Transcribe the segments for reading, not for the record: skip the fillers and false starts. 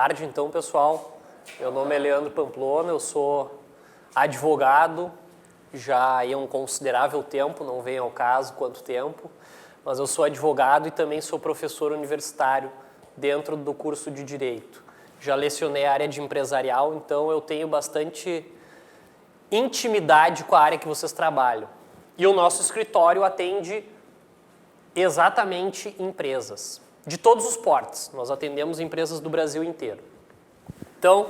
tarde, então, pessoal. Meu nome é Leandro Pamplona, eu sou advogado já há um considerável tempo, não vem ao caso quanto tempo, mas eu sou advogado e também sou professor universitário dentro do curso de Direito. Já lecionei a área de empresarial, então eu tenho bastante intimidade com a área que vocês trabalham. E o nosso escritório atende exatamente empresas, de todos os portes. Nós atendemos empresas do Brasil inteiro. Então,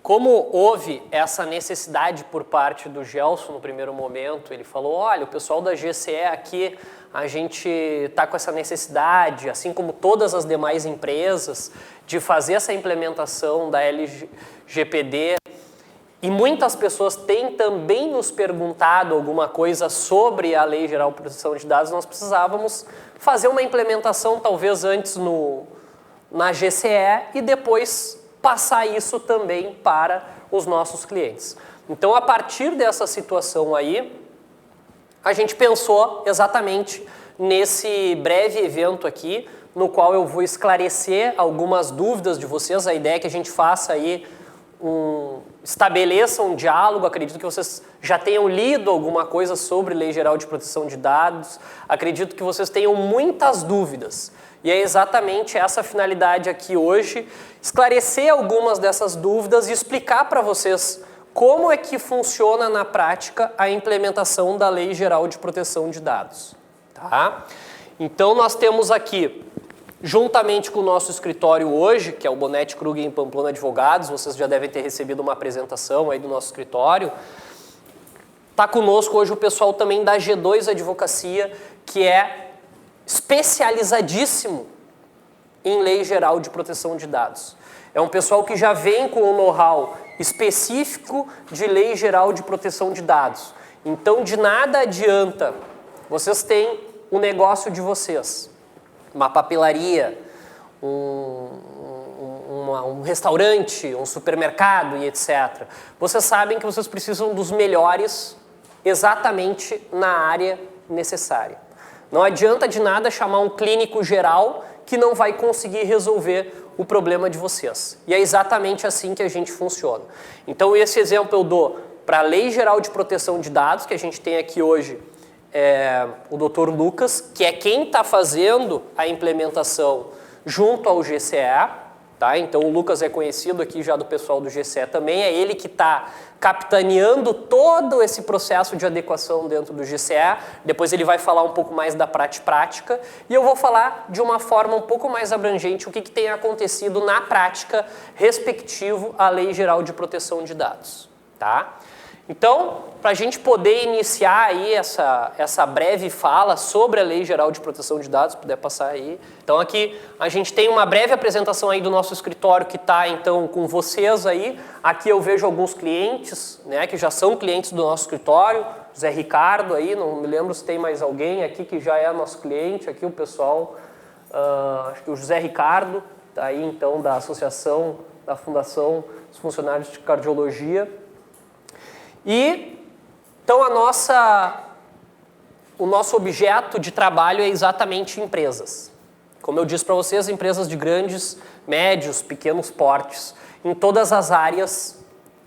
como houve essa necessidade por parte do Gelson no primeiro momento, ele falou, olha, o pessoal da GCE aqui, a gente está com essa necessidade, assim como todas as demais empresas, de fazer essa implementação da LGPD. E muitas pessoas têm também nos perguntado alguma coisa sobre a Lei Geral de Proteção de Dados. Nós precisávamos fazer uma implementação, talvez antes na GCE e depois passar isso também para os nossos clientes. Então, a partir dessa situação aí, a gente pensou exatamente nesse breve evento aqui, no qual eu vou esclarecer algumas dúvidas de vocês. A ideia é que a gente faça aí estabeleça um diálogo. Acredito que vocês já tenham lido alguma coisa sobre Lei Geral de Proteção de Dados. Acredito que vocês tenham muitas dúvidas. E é exatamente essa a finalidade aqui hoje, esclarecer algumas dessas dúvidas e explicar para vocês como é que funciona na prática a implementação da Lei Geral de Proteção de Dados. Tá? Então, nós temos aqui, juntamente com o nosso escritório hoje, que é o Bonetti Krug em Pamplona Advogados, vocês já devem ter recebido uma apresentação aí do nosso escritório. Está conosco hoje o pessoal também da G2 Advocacia, que é especializadíssimo em Lei Geral de Proteção de Dados. É um pessoal que já vem com um know-how específico de Lei Geral de Proteção de Dados. Então, de nada adianta vocês têm o negócio de vocês, uma papelaria, um restaurante, um supermercado e etc. Vocês sabem que vocês precisam dos melhores exatamente na área necessária. Não adianta de nada chamar um clínico geral que não vai conseguir resolver o problema de vocês. E é exatamente assim que a gente funciona. Então, esse exemplo eu dou para a Lei Geral de Proteção de Dados, que a gente tem aqui hoje, o Dr. Lucas, que é quem está fazendo a implementação junto ao GCE. Tá? Então, o Lucas é conhecido aqui já do pessoal do GCE também, é ele que está capitaneando todo esse processo de adequação dentro do GCE. Depois ele vai falar um pouco mais da prática e eu vou falar de uma forma um pouco mais abrangente o que tem acontecido na prática respectivo à Lei Geral de Proteção de Dados. Tá? Então, para a gente poder iniciar aí essa breve fala sobre a Lei Geral de Proteção de Dados, se puder passar aí. Então, aqui a gente tem uma breve apresentação aí do nosso escritório que está, então, com vocês aí. Aqui eu vejo alguns clientes, né, que já são clientes do nosso escritório. José Ricardo aí, não me lembro se tem mais alguém aqui que já é nosso cliente. Aqui o pessoal, acho que o José Ricardo, tá aí, então, da Associação, da Fundação dos Funcionários de Cardiologia. E, então, o nosso objeto de trabalho é exatamente empresas. Como eu disse para vocês, empresas de grandes, médios, pequenos portes, em todas as áreas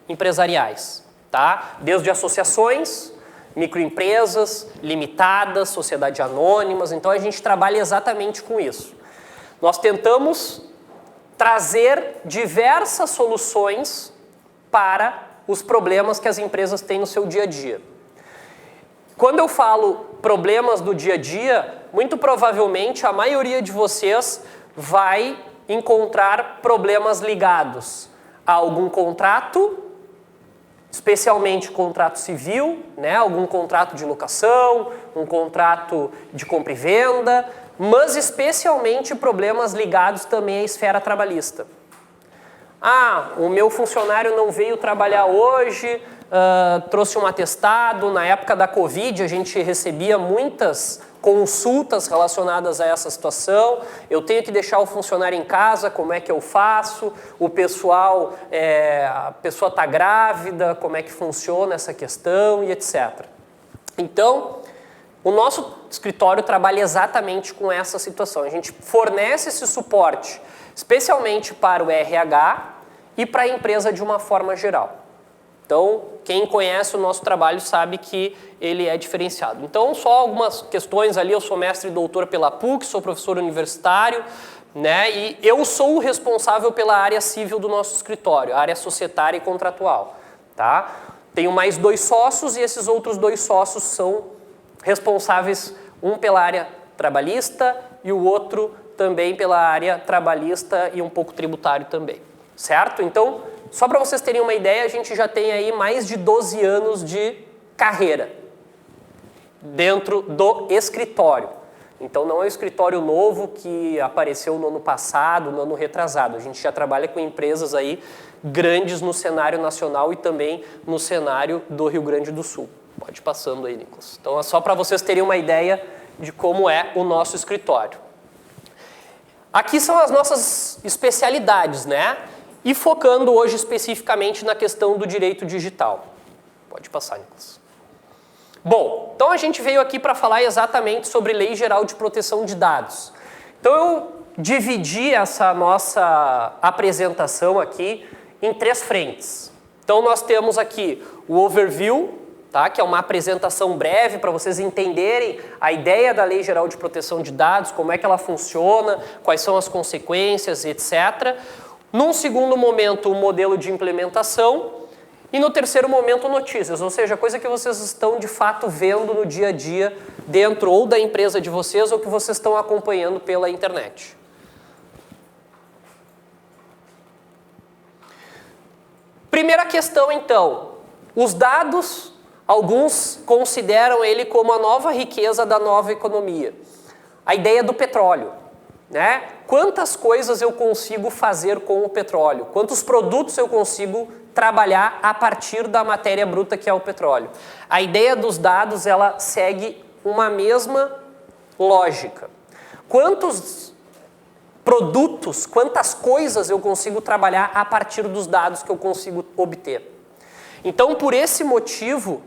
empresariais. Tá? Desde associações, microempresas, limitadas, sociedades anônimas. Então, a gente trabalha exatamente com isso. Nós tentamos trazer diversas soluções para os problemas que as empresas têm no seu dia a dia. Quando eu falo problemas do dia a dia, muito provavelmente a maioria de vocês vai encontrar problemas ligados a algum contrato, especialmente contrato civil, né? Algum contrato de locação, um contrato de compra e venda, mas especialmente problemas ligados também à esfera trabalhista. Ah, o meu funcionário não veio trabalhar hoje, trouxe um atestado. Na época da Covid, a gente recebia muitas consultas relacionadas a essa situação. Eu tenho que deixar o funcionário em casa, como é que eu faço? A pessoa está grávida, como é que funciona essa questão e etc. Então, o nosso escritório trabalha exatamente com essa situação. A gente fornece esse suporte especialmente para o RH e para a empresa de uma forma geral. Então, quem conhece o nosso trabalho sabe que ele é diferenciado. Então, só algumas questões ali, eu sou mestre e doutor pela PUC, sou professor universitário, né? E eu sou o responsável pela área civil do nosso escritório, a área societária e contratual, tá? Tenho mais 2 sócios e esses outros 2 sócios são responsáveis, um pela área trabalhista e o outro também pela área trabalhista e um pouco tributário também, certo? Então, só para vocês terem uma ideia, a gente já tem aí mais de 12 anos de carreira dentro do escritório. Então não é um escritório novo que apareceu no ano passado, no ano retrasado. A gente já trabalha com empresas aí grandes no cenário nacional e também no cenário do Rio Grande do Sul. Pode ir passando aí, Nicolas. Então é só para vocês terem uma ideia de como é o nosso escritório. Aqui são as nossas especialidades, né? E focando hoje especificamente na questão do direito digital. Pode passar, Nicolas. Bom, então a gente veio aqui para falar exatamente sobre Lei Geral de Proteção de Dados. Então eu dividi essa nossa apresentação aqui em 3 frentes. Então nós temos aqui o overview, tá? Que é uma apresentação breve para vocês entenderem a ideia da Lei Geral de Proteção de Dados, como é que ela funciona, quais são as consequências, etc. Num segundo momento, o modelo de implementação. E no terceiro momento, notícias, ou seja, coisa que vocês estão de fato vendo no dia a dia dentro ou da empresa de vocês ou que vocês estão acompanhando pela internet. Primeira questão, então. Os dados, alguns consideram ele como a nova riqueza da nova economia. A ideia do petróleo, né? Quantas coisas eu consigo fazer com o petróleo? Quantos produtos eu consigo trabalhar a partir da matéria bruta que é o petróleo? A ideia dos dados, ela segue uma mesma lógica. Quantos produtos, quantas coisas eu consigo trabalhar a partir dos dados que eu consigo obter? Então, por esse motivo,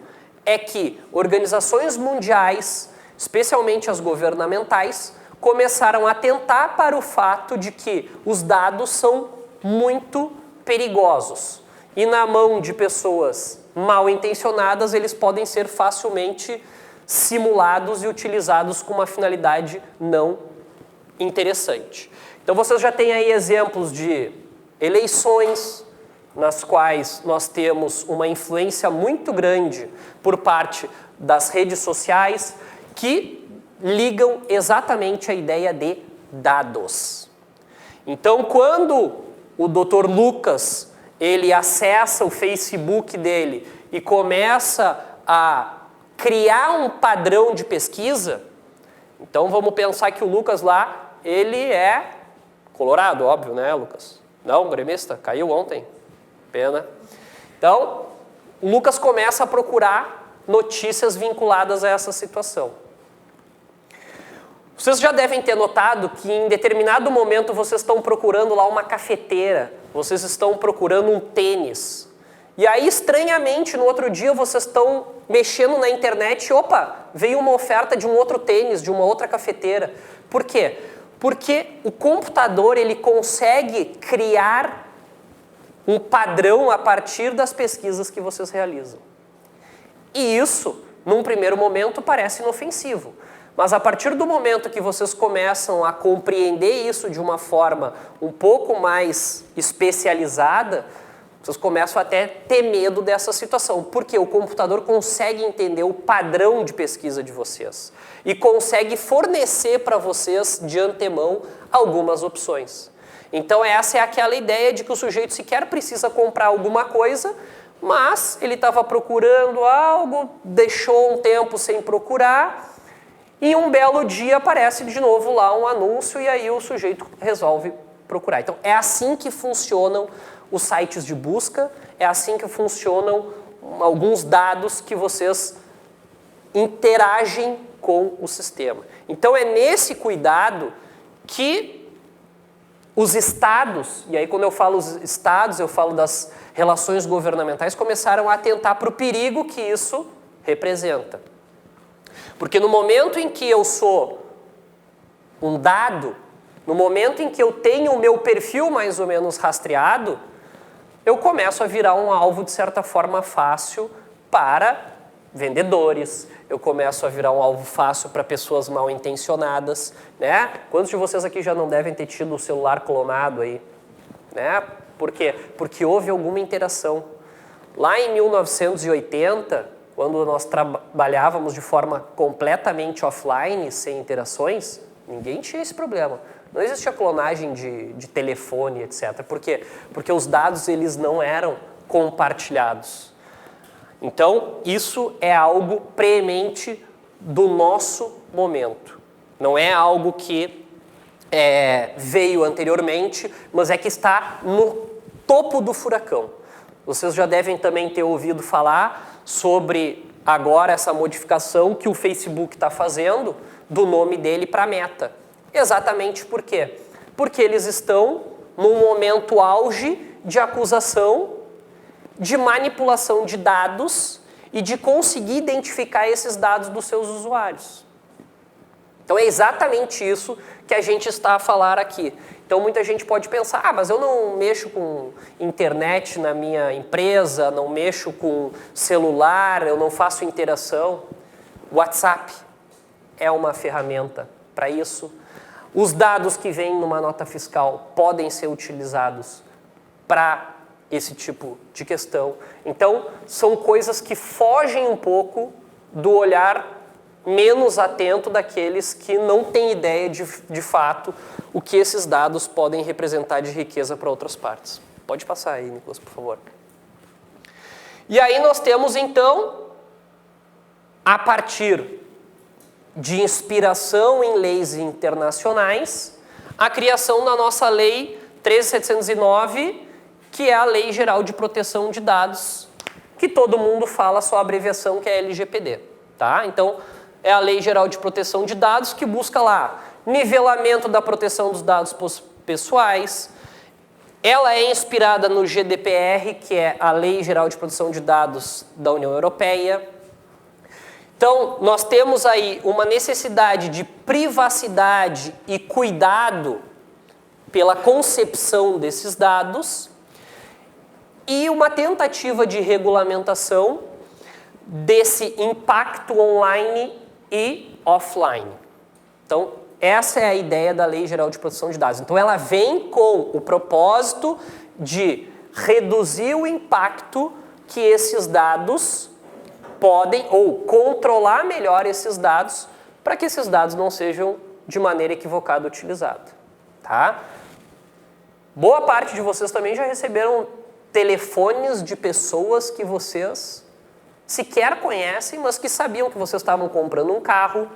é que organizações mundiais, especialmente as governamentais, começaram a atentar para o fato de que os dados são muito perigosos. E na mão de pessoas mal intencionadas, eles podem ser facilmente simulados e utilizados com uma finalidade não interessante. Então vocês já têm aí exemplos de eleições, nas quais nós temos uma influência muito grande por parte das redes sociais, que ligam exatamente a ideia de dados. Então, quando o Dr. Lucas ele acessa o Facebook dele e começa a criar um padrão de pesquisa, então vamos pensar que o Lucas lá, ele é colorado, óbvio, né, Lucas? Não, gremista, caiu ontem. Pena. Então, o Lucas começa a procurar notícias vinculadas a essa situação. Vocês já devem ter notado que em determinado momento vocês estão procurando lá uma cafeteira, vocês estão procurando um tênis. E aí, estranhamente, no outro dia vocês estão mexendo na internet e, opa, veio uma oferta de um outro tênis, de uma outra cafeteira. Por quê? Porque o computador ele consegue criar um padrão a partir das pesquisas que vocês realizam. E isso, num primeiro momento, parece inofensivo. Mas a partir do momento que vocês começam a compreender isso de uma forma um pouco mais especializada, vocês começam até a ter medo dessa situação. Porque o computador consegue entender o padrão de pesquisa de vocês e consegue fornecer para vocês, de antemão, algumas opções. Então essa é aquela ideia de que o sujeito sequer precisa comprar alguma coisa, mas ele estava procurando algo, deixou um tempo sem procurar, e um belo dia aparece de novo lá um anúncio e aí o sujeito resolve procurar. Então é assim que funcionam os sites de busca, é assim que funcionam alguns dados que vocês interagem com o sistema. Então é nesse cuidado que os estados, e aí quando eu falo os estados, eu falo das relações governamentais, começaram a atentar para o perigo que isso representa. Porque no momento em que eu sou um dado, No momento em que eu tenho o meu perfil mais ou menos rastreado, eu começo a virar um alvo, de certa forma, fácil para vendedores, eu começo a virar um alvo fácil para pessoas mal intencionadas, né? Quantos de vocês aqui já não devem ter tido o celular clonado aí? Né? Por quê? Porque houve alguma interação. Lá em 1980, quando nós trabalhávamos de forma completamente offline, sem interações, ninguém tinha esse problema. Não existia clonagem de telefone, etc. Por quê? Porque os dados eles não eram compartilhados. Então, isso é algo premente do nosso momento. Não é algo que veio anteriormente, mas é que está no topo do furacão. Vocês já devem também ter ouvido falar sobre agora essa modificação que o Facebook está fazendo do nome dele para Meta. Exatamente por quê? Porque eles estão num momento auge de acusação de manipulação de dados e de conseguir identificar esses dados dos seus usuários. Então é exatamente isso que a gente está a falar aqui. Então muita gente pode pensar, mas eu não mexo com internet na minha empresa, não mexo com celular, eu não faço interação. WhatsApp é uma ferramenta para isso. Os dados que vêm numa nota fiscal podem ser utilizados para esse tipo de questão. Então, são coisas que fogem um pouco do olhar menos atento daqueles que não têm ideia de fato o que esses dados podem representar de riqueza para outras partes. Pode passar aí, Nicolas, por favor. E aí nós temos, então, a partir de inspiração em leis internacionais, a criação da nossa Lei 13.709, que é a Lei Geral de Proteção de Dados, que todo mundo fala só a abreviação que é LGPD. Tá? Então, é a Lei Geral de Proteção de Dados que busca lá nivelamento da proteção dos dados pessoais. Ela é inspirada no GDPR, que é a Lei Geral de Proteção de Dados da União Europeia. Então, nós temos aí uma necessidade de privacidade e cuidado pela concepção desses dados e uma tentativa de regulamentação desse impacto online e offline. Então, essa é a ideia da Lei Geral de Proteção de Dados. Então, ela vem com o propósito de reduzir o impacto que esses dados podem, ou controlar melhor esses dados, para que esses dados não sejam de maneira equivocada utilizados. Tá? Boa parte de vocês também já receberam telefones de pessoas que vocês sequer conhecem, mas que sabiam que vocês estavam comprando um carro,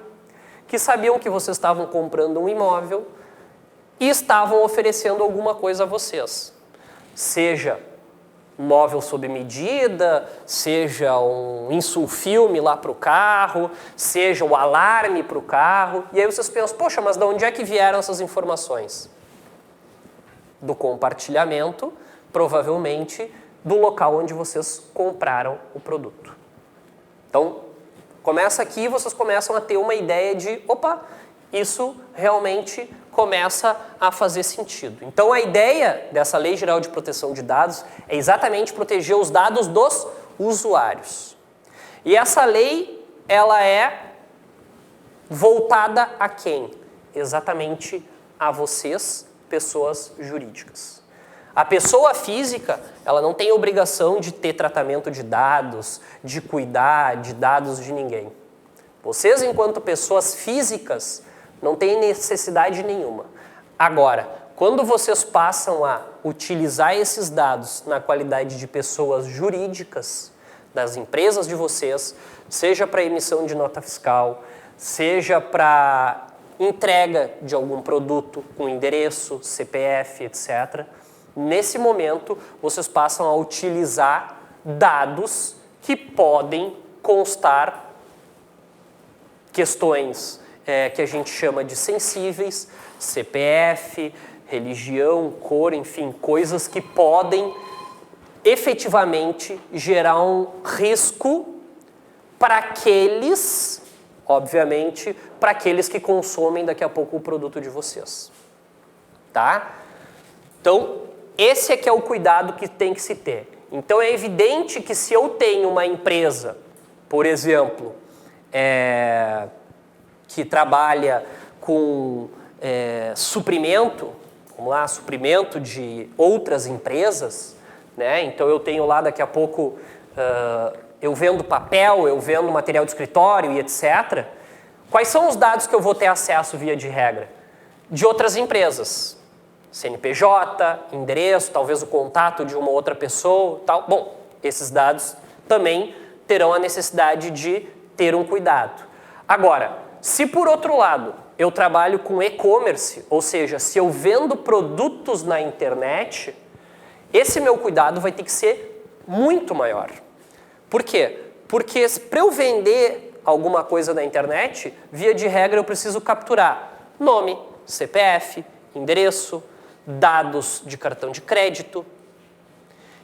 que sabiam que vocês estavam comprando um imóvel e estavam oferecendo alguma coisa a vocês. Seja um móvel sob medida, seja um insulfilme lá para o carro, seja o alarme para o carro. E aí vocês pensam, poxa, mas de onde é que vieram essas informações? Do compartilhamento, provavelmente, do local onde vocês compraram o produto. Então, começa aqui e vocês começam a ter uma ideia de, opa, isso realmente começa a fazer sentido. Então, a ideia dessa Lei Geral de Proteção de Dados é exatamente proteger os dados dos usuários. E essa lei, ela é voltada a quem? Exatamente a vocês, pessoas jurídicas. A pessoa física, ela não tem obrigação de ter tratamento de dados, de cuidar de dados de ninguém. Vocês, enquanto pessoas físicas, não têm necessidade nenhuma. Agora, quando vocês passam a utilizar esses dados na qualidade de pessoas jurídicas das empresas de vocês, seja para emissão de nota fiscal, seja para entrega de algum produto com endereço, CPF, etc., nesse momento, vocês passam a utilizar dados que podem constar questões que a gente chama de sensíveis, CPF, religião, cor, enfim, coisas que podem efetivamente gerar um risco para aqueles, obviamente, para aqueles que consomem daqui a pouco o produto de vocês. tá? Então, esse é que é o cuidado que tem que se ter. Então, é evidente que se eu tenho uma empresa, por exemplo, que trabalha com suprimento, vamos lá, suprimento de outras empresas, né? Então, eu tenho lá daqui a pouco, eu vendo papel, eu vendo material de escritório e etc. Quais são os dados que eu vou ter acesso via de regra? De outras empresas. CNPJ, endereço, talvez o contato de uma outra pessoa, tal. Bom, esses dados também terão a necessidade de ter um cuidado. Agora, se por outro lado eu trabalho com e-commerce, ou seja, se eu vendo produtos na internet, esse meu cuidado vai ter que ser muito maior. Por quê? Porque para eu vender alguma coisa na internet, via de regra eu preciso capturar nome, CPF, endereço, dados de cartão de crédito.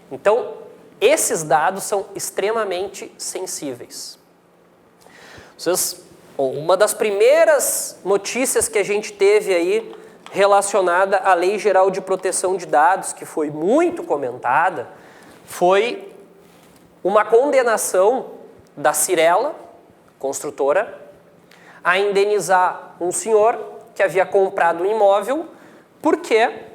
Então, esses dados são extremamente sensíveis. Uma das primeiras notícias que a gente teve aí relacionada à Lei Geral de Proteção de Dados, que foi muito comentada, foi uma condenação da Cyrela, construtora, a indenizar um senhor que havia comprado um imóvel porque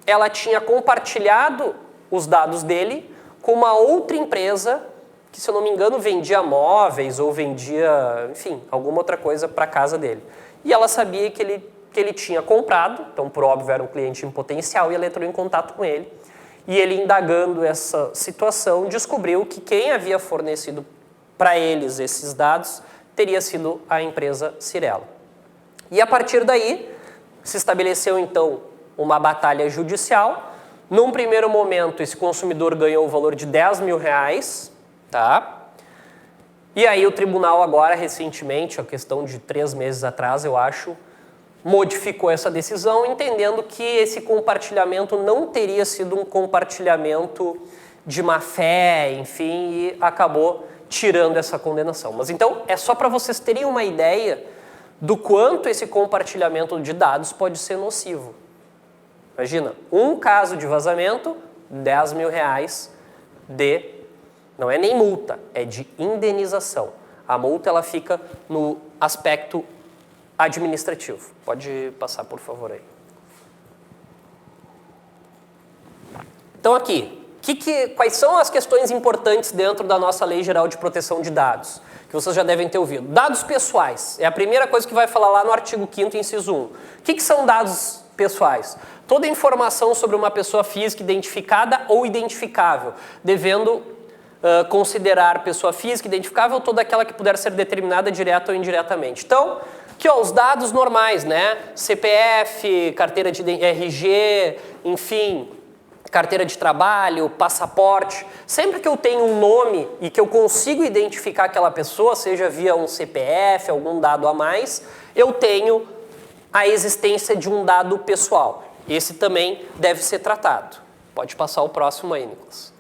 ela tinha compartilhado os dados dele com uma outra empresa que, se eu não me engano, vendia móveis ou vendia, enfim, alguma outra coisa para a casa dele. E ela sabia que ele tinha comprado, então, por óbvio, era um cliente em potencial, e ela entrou em contato com ele. E ele, indagando essa situação, descobriu que quem havia fornecido para eles esses dados teria sido a empresa Cyrela. E, a partir daí, se estabeleceu, então, uma batalha judicial. Num primeiro momento, esse consumidor ganhou o valor de R$10.000, tá? E aí o tribunal agora, recentemente, a questão de 3 meses atrás, eu acho, modificou essa decisão, entendendo que esse compartilhamento não teria sido um compartilhamento de má fé, enfim, e acabou tirando essa condenação. Mas então, é só para vocês terem uma ideia do quanto esse compartilhamento de dados pode ser nocivo. Imagina, um caso de vazamento, R$10.000 não é nem multa, é de indenização. A multa ela fica no aspecto administrativo. Pode passar, por favor, aí. Então aqui, quais são as questões importantes dentro da nossa Lei Geral de Proteção de Dados? Que vocês já devem ter ouvido. Dados pessoais. É a primeira coisa que vai falar lá no artigo 5º, inciso 1. O que são dados pessoais? Toda informação sobre uma pessoa física identificada ou identificável, devendo considerar pessoa física identificável toda aquela que puder ser determinada direta ou indiretamente. Então, aqui ó, os dados normais, né? CPF, carteira de RG, enfim, carteira de trabalho, passaporte. Sempre que eu tenho um nome e que eu consigo identificar aquela pessoa, seja via um CPF, algum dado a mais, eu tenho a existência de um dado pessoal. Esse também deve ser tratado. Pode passar o próximo aí, Nicolas.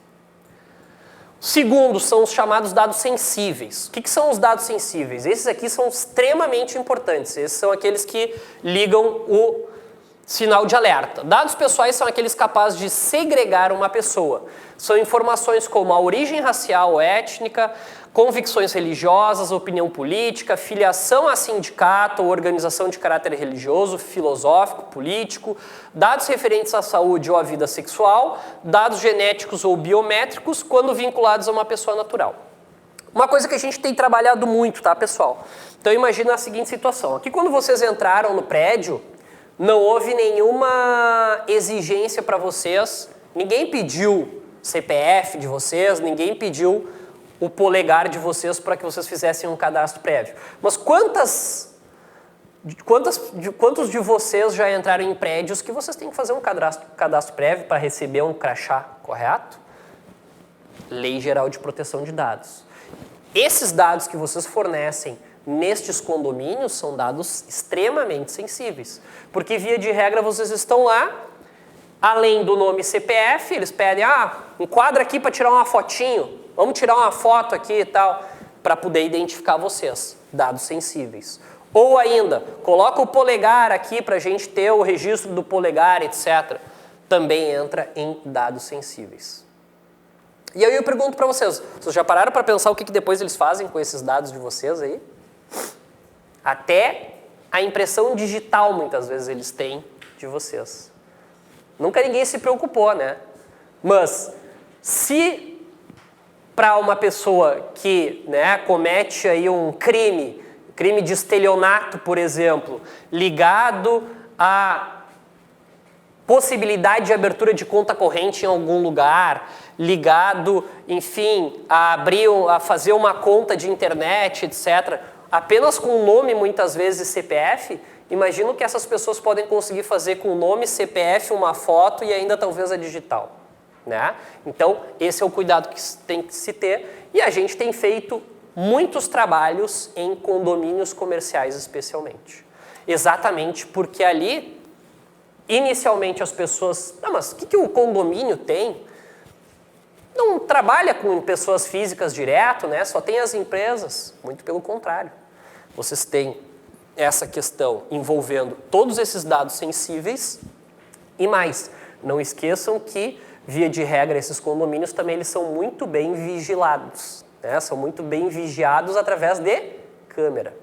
Segundo, são os chamados dados sensíveis. O que são os dados sensíveis? Esses aqui são extremamente importantes. Esses são aqueles que ligam o sinal de alerta. Dados pessoais são aqueles capazes de segregar uma pessoa. São informações como a origem racial ou étnica, convicções religiosas, opinião política, filiação a sindicato ou organização de caráter religioso, filosófico, político, dados referentes à saúde ou à vida sexual, dados genéticos ou biométricos quando vinculados a uma pessoa natural. Uma coisa que a gente tem trabalhado muito, tá, pessoal? Então imagina a seguinte situação. Aqui quando vocês entraram no prédio, não houve nenhuma exigência para vocês, ninguém pediu CPF de vocês, ninguém pediu o polegar de vocês para que vocês fizessem um cadastro prévio. Mas quantos de vocês já entraram em prédios que vocês têm que fazer um cadastro prévio para receber um crachá, correto? Lei Geral de Proteção de Dados. Esses dados que vocês fornecem nestes condomínios são dados extremamente sensíveis, porque via de regra vocês estão lá, além do nome CPF, eles pedem, enquadra aqui para tirar uma fotinho, vamos tirar uma foto aqui e tal, para poder identificar vocês, dados sensíveis. Ou ainda, coloca o polegar aqui para a gente ter o registro do polegar, etc. Também entra em dados sensíveis. E aí eu pergunto para vocês já pararam para pensar o que depois eles fazem com esses dados de vocês aí? Até a impressão digital, muitas vezes, eles têm de vocês. Nunca ninguém se preocupou, né? Mas, se para uma pessoa que, né, comete aí um crime de estelionato, por exemplo, ligado a possibilidade de abertura de conta corrente em algum lugar, ligado, enfim, a fazer uma conta de internet, etc., apenas com o nome, muitas vezes, CPF, imagino que essas pessoas podem conseguir fazer com o nome, CPF, uma foto e ainda talvez a digital, né? Então, esse é o cuidado que tem que se ter, e a gente tem feito muitos trabalhos em condomínios comerciais, especialmente. Exatamente porque ali, inicialmente as pessoas... Não, mas o que o condomínio tem? Não trabalha com pessoas físicas direto, né? Só tem as empresas. Muito pelo contrário. Vocês têm essa questão envolvendo todos esses dados sensíveis e mais. Não esqueçam que, via de regra, esses condomínios também eles são muito bem vigilados, né? São muito bem vigiados através de câmera.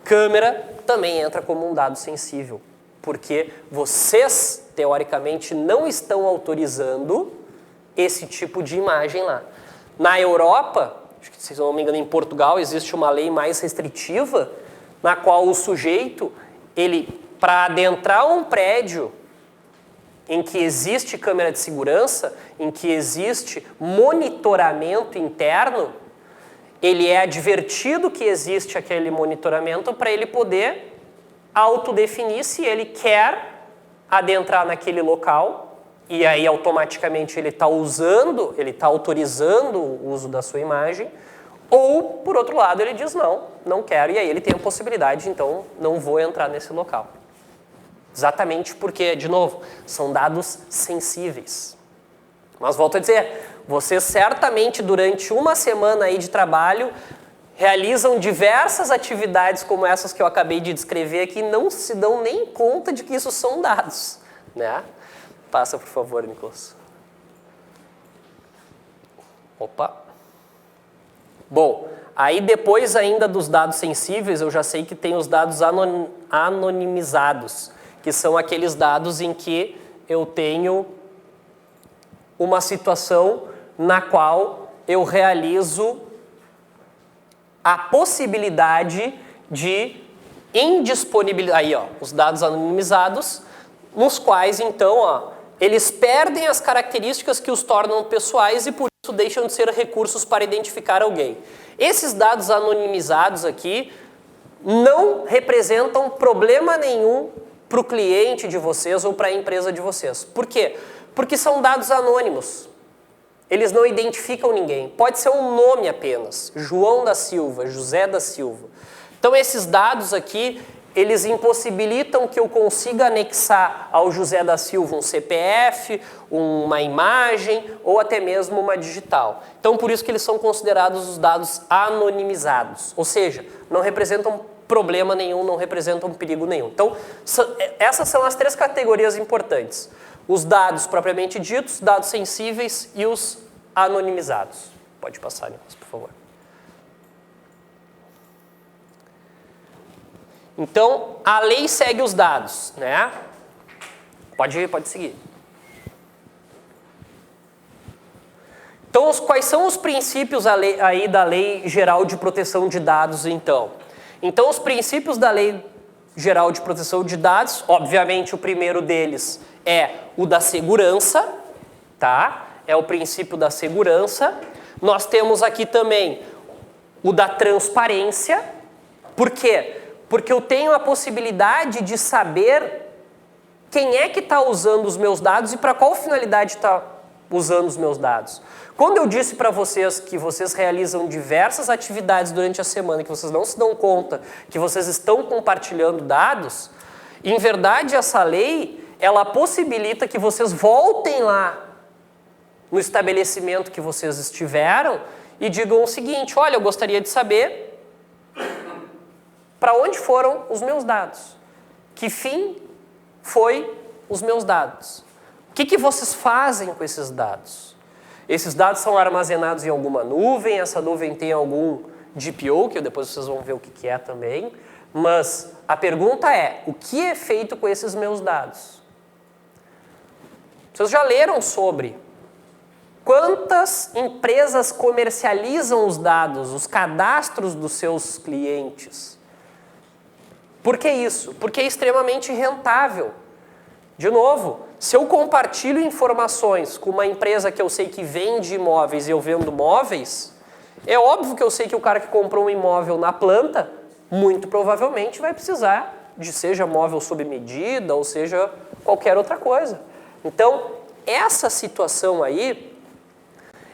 Câmera também entra como um dado sensível, porque vocês, teoricamente, não estão autorizando esse tipo de imagem lá. Na Europa, acho que, se não me engano, em Portugal, existe uma lei mais restritiva, na qual o sujeito, para adentrar um prédio em que existe câmera de segurança, em que existe monitoramento interno, ele é advertido que existe aquele monitoramento para ele poder autodefinir se ele quer adentrar naquele local. E aí, automaticamente, ele está autorizando o uso da sua imagem. Ou, por outro lado, ele diz, não quero. E aí ele tem a possibilidade, então, não vou entrar nesse local. Exatamente porque, de novo, são dados sensíveis. Mas, volto a dizer, vocês certamente, durante uma semana aí de trabalho, realizam diversas atividades como essas que eu acabei de descrever aqui e não se dão nem conta de que isso são dados, né? Passa, por favor, Nicolas. Opa. Bom, aí depois ainda dos dados sensíveis, eu já sei que tem os dados anonimizados, que são aqueles dados em que eu tenho uma situação na qual eu realizo a possibilidade de indisponibilidade. Aí, ó, os dados anonimizados, nos quais, então, eles perdem as características que os tornam pessoais e, por isso, deixam de ser recursos para identificar alguém. Esses dados anonimizados aqui não representam problema nenhum para o cliente de vocês ou para a empresa de vocês. Por quê? Porque são dados anônimos. Eles não identificam ninguém. Pode ser um nome apenas. João da Silva, José da Silva. Então, esses dados aqui, eles impossibilitam que eu consiga anexar ao José da Silva um CPF, uma imagem ou até mesmo uma digital. Então, por isso que eles são considerados os dados anonimizados. Ou seja, não representam problema nenhum, não representam perigo nenhum. Então, essas são as três categorias importantes. Os dados propriamente ditos, dados sensíveis e os anonimizados. Pode passar, Nicolas, por favor. Então, a lei segue os dados, né? Pode seguir. Então, quais são os princípios aí da Lei Geral de Proteção de Dados, então? Então, os princípios da Lei Geral de Proteção de Dados, obviamente, o primeiro deles é o da segurança, tá? É o princípio da segurança. Nós temos aqui também o da transparência. Por quê? Porque eu tenho a possibilidade de saber quem é que está usando os meus dados e para qual finalidade está usando os meus dados. Quando eu disse para vocês que vocês realizam diversas atividades durante a semana, que vocês não se dão conta que vocês estão compartilhando dados, em verdade essa lei, ela possibilita que vocês voltem lá no estabelecimento que vocês estiveram e digam o seguinte, olha, eu gostaria de saber para onde foram os meus dados? Que fim foi os meus dados? O que vocês fazem com esses dados? Esses dados são armazenados em alguma nuvem, essa nuvem tem algum GPO, que depois vocês vão ver o que é também, mas a pergunta é, o que é feito com esses meus dados? Vocês já leram sobre quantas empresas comercializam os dados, os cadastros dos seus clientes? Por que isso? Porque é extremamente rentável. De novo, se eu compartilho informações com uma empresa que eu sei que vende imóveis e eu vendo móveis, é óbvio que eu sei que o cara que comprou um imóvel na planta, muito provavelmente vai precisar de seja móvel sob medida ou seja qualquer outra coisa. Então, essa situação aí,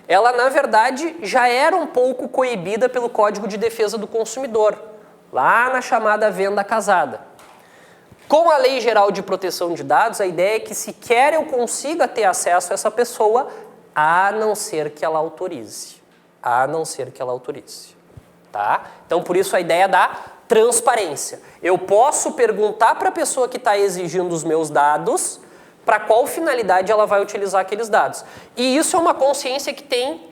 ela na verdade já era um pouco coibida pelo Código de Defesa do Consumidor, lá na chamada venda casada. Com a Lei Geral de Proteção de Dados, a ideia é que sequer eu consiga ter acesso a essa pessoa, a não ser que ela autorize. A não ser que ela autorize. Tá? Então, por isso a ideia da transparência. Eu posso perguntar para a pessoa que está exigindo os meus dados para qual finalidade ela vai utilizar aqueles dados. E isso é uma consciência que tem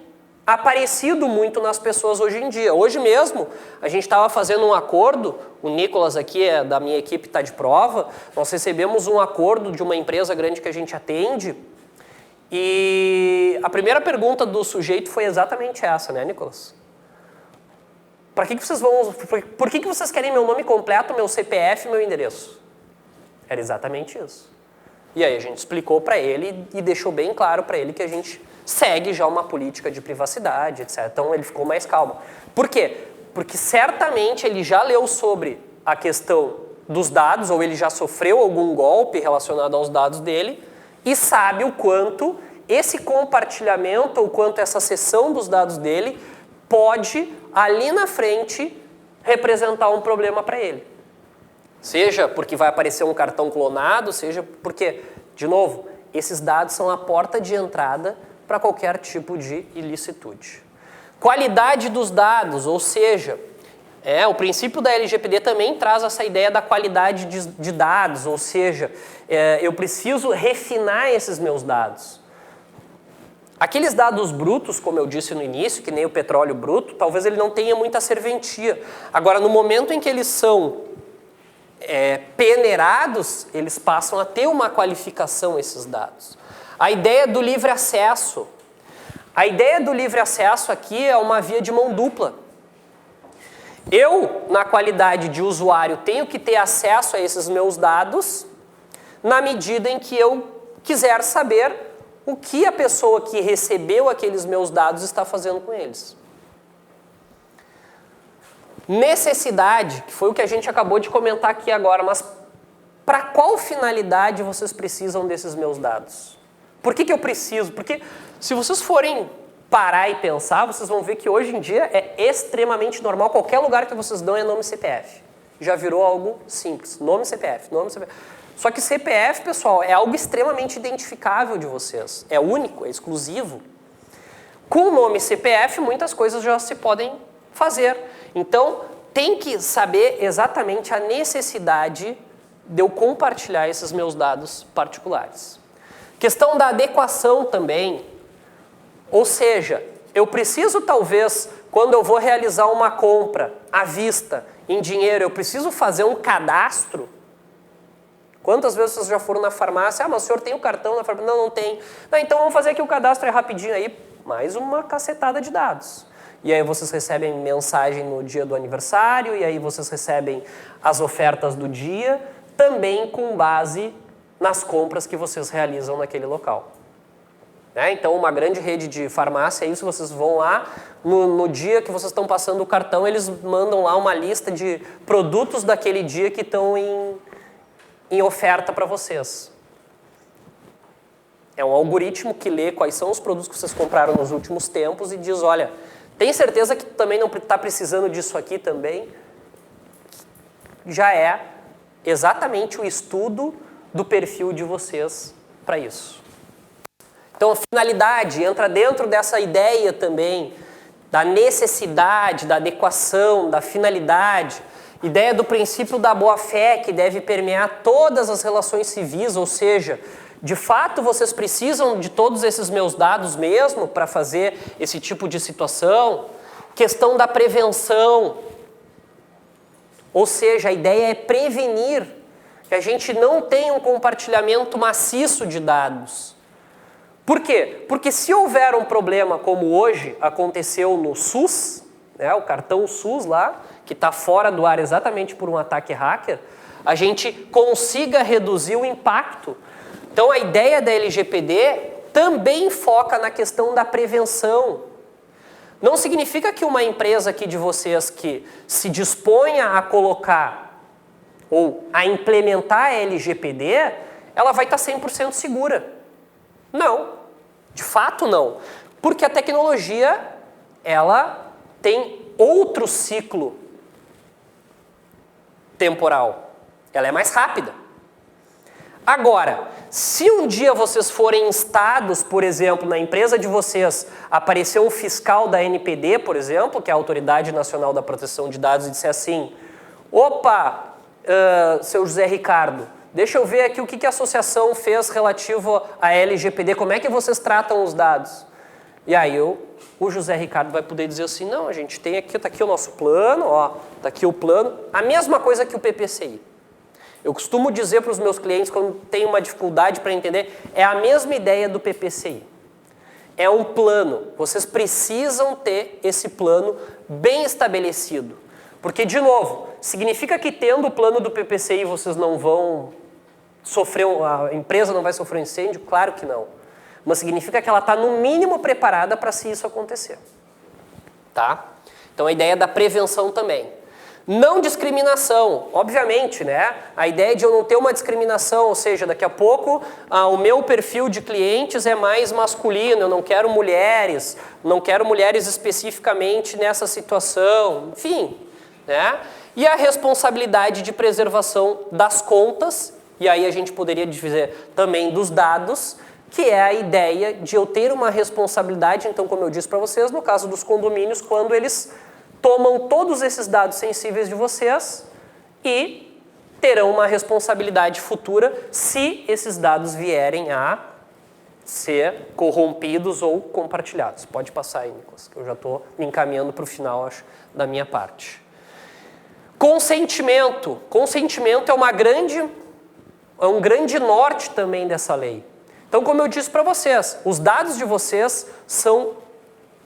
aparecido muito nas pessoas hoje em dia. Hoje mesmo, a gente estava fazendo um acordo, o Nicolas aqui, da minha equipe, está de prova, nós recebemos um acordo de uma empresa grande que a gente atende, e a primeira pergunta do sujeito foi exatamente essa, né, Nicolas? Por que vocês querem meu nome completo, meu CPF e meu endereço? Era exatamente isso. E aí a gente explicou para ele e deixou bem claro para ele que a gente segue já uma política de privacidade, etc. Então ele ficou mais calmo. Por quê? Porque certamente ele já leu sobre a questão dos dados, ou ele já sofreu algum golpe relacionado aos dados dele, e sabe o quanto esse compartilhamento, ou quanto essa cessão dos dados dele pode, ali na frente, representar um problema para ele. Seja porque vai aparecer um cartão clonado, seja porque, de novo, esses dados são a porta de entrada para qualquer tipo de ilicitude. Qualidade dos dados, ou seja, o princípio da LGPD também traz essa ideia da qualidade de dados, ou seja, eu preciso refinar esses meus dados. Aqueles dados brutos, como eu disse no início, que nem o petróleo bruto, talvez ele não tenha muita serventia. Agora, no momento em que eles são peneirados, eles passam a ter uma qualificação, esses dados. A ideia do livre acesso. A ideia do livre acesso aqui é uma via de mão dupla. Eu, na qualidade de usuário, tenho que ter acesso a esses meus dados na medida em que eu quiser saber o que a pessoa que recebeu aqueles meus dados está fazendo com eles. Necessidade, que foi o que a gente acabou de comentar aqui agora, mas para qual finalidade vocês precisam desses meus dados? Por que eu preciso? Porque se vocês forem parar e pensar, vocês vão ver que hoje em dia é extremamente normal, qualquer lugar que vocês dão é nome CPF. Já virou algo simples, nome CPF, nome CPF. Só que CPF, pessoal, é algo extremamente identificável de vocês, é único, é exclusivo. Com o nome CPF, muitas coisas já se podem fazer. Então, tem que saber exatamente a necessidade de eu compartilhar esses meus dados particulares. Questão da adequação também. Ou seja, eu preciso talvez, quando eu vou realizar uma compra à vista, em dinheiro, eu preciso fazer um cadastro. Quantas vezes vocês já foram na farmácia? Ah, mas o senhor tem o cartão na farmácia? Não, não tem. Não, então vamos fazer aqui o cadastro rapidinho aí. Mais uma cacetada de dados. E aí vocês recebem mensagem no dia do aniversário, e aí vocês recebem as ofertas do dia, também com base nas compras que vocês realizam naquele local. Então, uma grande rede de farmácia, é isso, vocês vão lá, no dia que vocês estão passando o cartão, eles mandam lá uma lista de produtos daquele dia que estão em oferta para vocês. É um algoritmo que lê quais são os produtos que vocês compraram nos últimos tempos e diz, olha, tem certeza que tu também não está precisando disso aqui também? Já é exatamente o estudo do perfil de vocês para isso. Então, a finalidade entra dentro dessa ideia também da necessidade, da adequação, da finalidade. Ideia do princípio da boa-fé, que deve permear todas as relações civis, ou seja, de fato vocês precisam de todos esses meus dados mesmo para fazer esse tipo de situação. Questão da prevenção, ou seja, a ideia é prevenir, que a gente não tenha um compartilhamento maciço de dados. Por quê? Porque se houver um problema como hoje aconteceu no SUS, né, o cartão SUS lá, que está fora do ar exatamente por um ataque hacker, a gente consiga reduzir o impacto. Então a ideia da LGPD também foca na questão da prevenção. Não significa que uma empresa aqui de vocês que se disponha a colocar ou a implementar a LGPD, ela vai estar 100% segura. Não, de fato não. Porque a tecnologia, ela tem outro ciclo temporal. Ela é mais rápida. Agora, se um dia vocês forem instados, por exemplo, na empresa de vocês, aparecer um fiscal da NPD, por exemplo, que é a Autoridade Nacional da Proteção de Dados, e disser assim, opa, seu José Ricardo, deixa eu ver aqui o que a associação fez relativo à LGPD, como é que vocês tratam os dados? E aí o José Ricardo vai poder dizer assim, não, a gente tem aqui, está aqui o nosso plano, ó, está aqui o plano, a mesma coisa que o PPCI. Eu costumo dizer para os meus clientes, quando tem uma dificuldade para entender, é a mesma ideia do PPCI. É um plano. Vocês precisam ter esse plano bem estabelecido. Porque, de novo, significa que tendo o plano do PPCI vocês não vão sofrer, a empresa não vai sofrer um incêndio? Claro que não. Mas significa que ela está, no mínimo, preparada para se isso acontecer. Tá? Então, a ideia da prevenção também. Não discriminação, obviamente, né? A ideia de eu não ter uma discriminação, ou seja, daqui a pouco o meu perfil de clientes é mais masculino, eu não quero mulheres especificamente nessa situação, enfim, né? E a responsabilidade de preservação das contas, e aí a gente poderia dizer também dos dados, que é a ideia de eu ter uma responsabilidade, então, como eu disse para vocês, no caso dos condomínios, quando eles tomam todos esses dados sensíveis de vocês e terão uma responsabilidade futura se esses dados vierem a ser corrompidos ou compartilhados. Pode passar aí, Nicolas, que eu já estou me encaminhando para o final, acho, da minha parte. Consentimento. Consentimento é um grande norte também dessa lei. Então, como eu disse para vocês, os dados de vocês são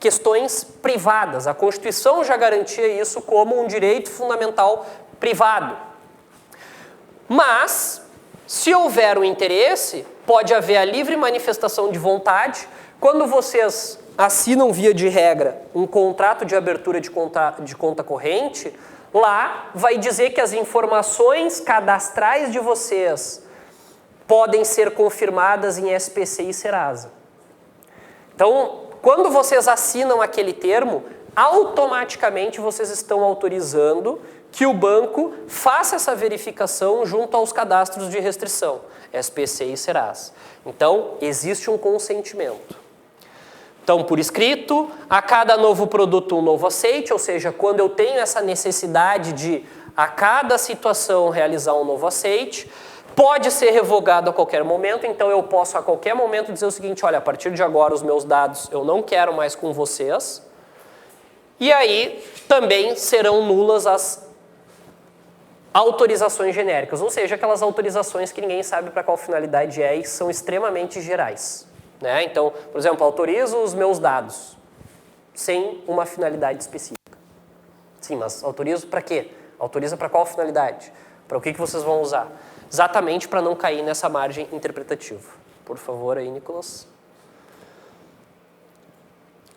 questões privadas. A Constituição já garantia isso como um direito fundamental privado. Mas, se houver um interesse, pode haver a livre manifestação de vontade. Quando vocês assinam, via de regra, um contrato de abertura de conta corrente, lá vai dizer que as informações cadastrais de vocês podem ser confirmadas em SPC e Serasa. Então, quando vocês assinam aquele termo, automaticamente vocês estão autorizando que o banco faça essa verificação junto aos cadastros de restrição, SPC e Serasa. Então, existe um consentimento. Então, por escrito, a cada novo produto um novo aceite, ou seja, quando eu tenho essa necessidade de, a cada situação, realizar um novo aceite, pode ser revogado a qualquer momento, então eu posso a qualquer momento dizer o seguinte, olha, a partir de agora os meus dados eu não quero mais com vocês, e aí também serão nulas as autorizações genéricas, ou seja, aquelas autorizações que ninguém sabe para qual finalidade é e são extremamente gerais. Né? Então, por exemplo, autorizo os meus dados sem uma finalidade específica. Sim, mas autorizo para quê? Autoriza para qual finalidade? Para o que vocês vão usar? Exatamente para não cair nessa margem interpretativa. Por favor, aí, Nicolas.